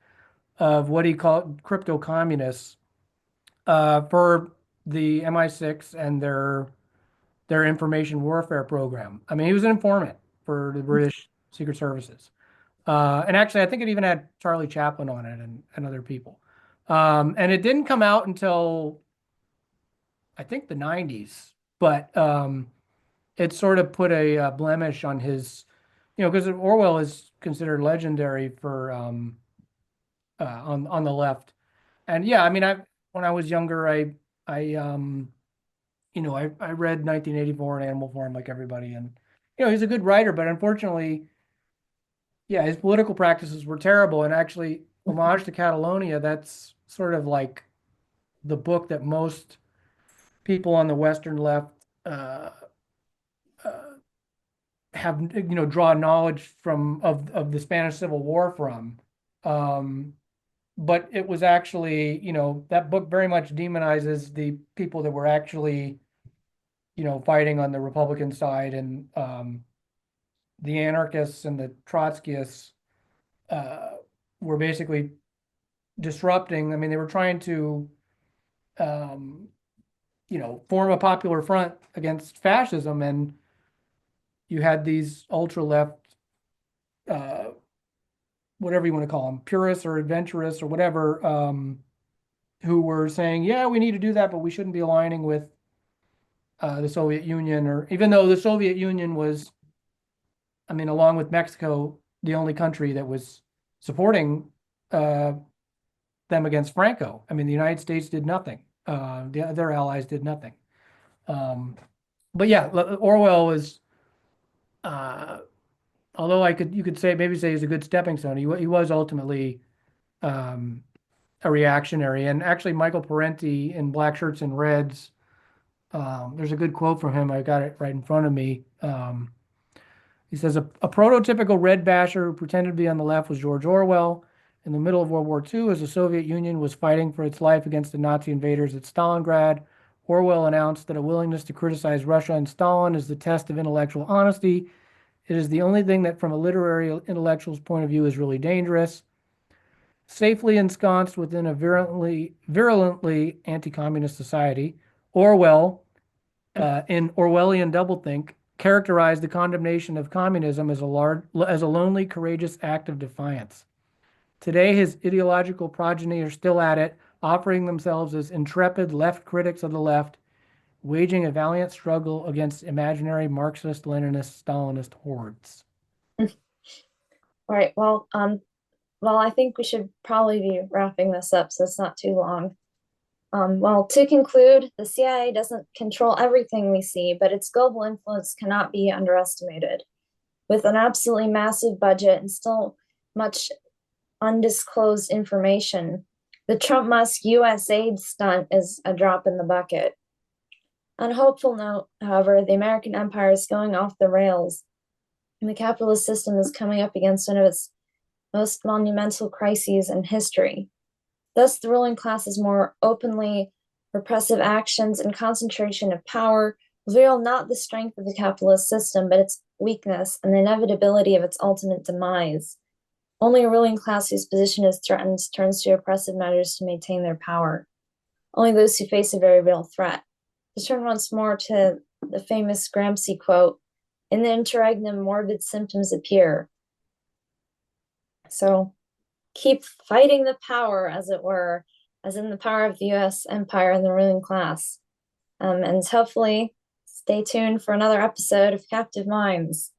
of what he called crypto communists for the MI6 and their information warfare program. I mean, he was an informant for the British Secret Services. And actually, I think it even had Charlie Chaplin on it and other people. And it didn't come out until I think the 90s, but it sort of put a blemish on his, because Orwell is considered legendary for on the left. And yeah, I mean, when I was younger, I read 1984 and Animal Farm like everybody, and he's a good writer, but unfortunately, yeah, his political practices were terrible. And actually, Homage to Catalonia, that's sort of like the book that most people on the Western left uh, uh, have, draw knowledge from of the Spanish Civil War from. Um, but it was actually, that book very much demonizes the people that were actually, fighting on the Republican side, and the anarchists and the Trotskyists uh, were basically disrupting. I mean, they were trying to, um, form a popular front against fascism, and you had these ultra left, uh, whatever you want to call them, purists or adventurists or whatever, who were saying, yeah, we need to do that, but we shouldn't be aligning with the Soviet Union, or even though the Soviet Union was, I mean, along with Mexico, the only country that was supporting uh, them against Franco. I mean, the United States did nothing. Their allies did nothing. Um, but yeah, Orwell was, uh, although you could maybe say he's a good stepping stone. He was ultimately um, a reactionary. And actually, Michael Parenti in Black Shirts and Reds, there's a good quote from him. I got it right in front of me. He says, a prototypical red basher who pretended to be on the left was George Orwell. In the middle of World War II, as the Soviet Union was fighting for its life against the Nazi invaders at Stalingrad, Orwell announced that a willingness to criticize Russia and Stalin is the test of intellectual honesty. It is the only thing that, from a literary intellectual's point of view, is really dangerous. Safely ensconced within a virulently anti-communist society, Orwell, in Orwellian doublethink, characterized the condemnation of communism as a lonely, courageous act of defiance. Today, his ideological progeny are still at it, offering themselves as intrepid left critics of the left, waging a valiant struggle against imaginary Marxist, Leninist, Stalinist hordes. all right, well, I think we should probably be wrapping this up so it's not too long. Well, to conclude, the CIA doesn't control everything we see, but its global influence cannot be underestimated. With an absolutely massive budget and still much undisclosed information, the Trump Musk US aid stunt is a drop in the bucket. On a hopeful note, however, the American empire is going off the rails, and the capitalist system is coming up against one of its most monumental crises in history. Thus, the ruling class's more openly repressive actions and concentration of power reveal not the strength of the capitalist system, but its weakness and the inevitability of its ultimate demise. Only a ruling class whose position is threatened turns to oppressive measures to maintain their power. Only those who face a very real threat. To turn once more to the famous Gramsci quote, in the interregnum, morbid symptoms appear. So keep fighting the power, as it were, as in the power of the US empire and the ruling class. And hopefully stay tuned for another episode of Captive Minds.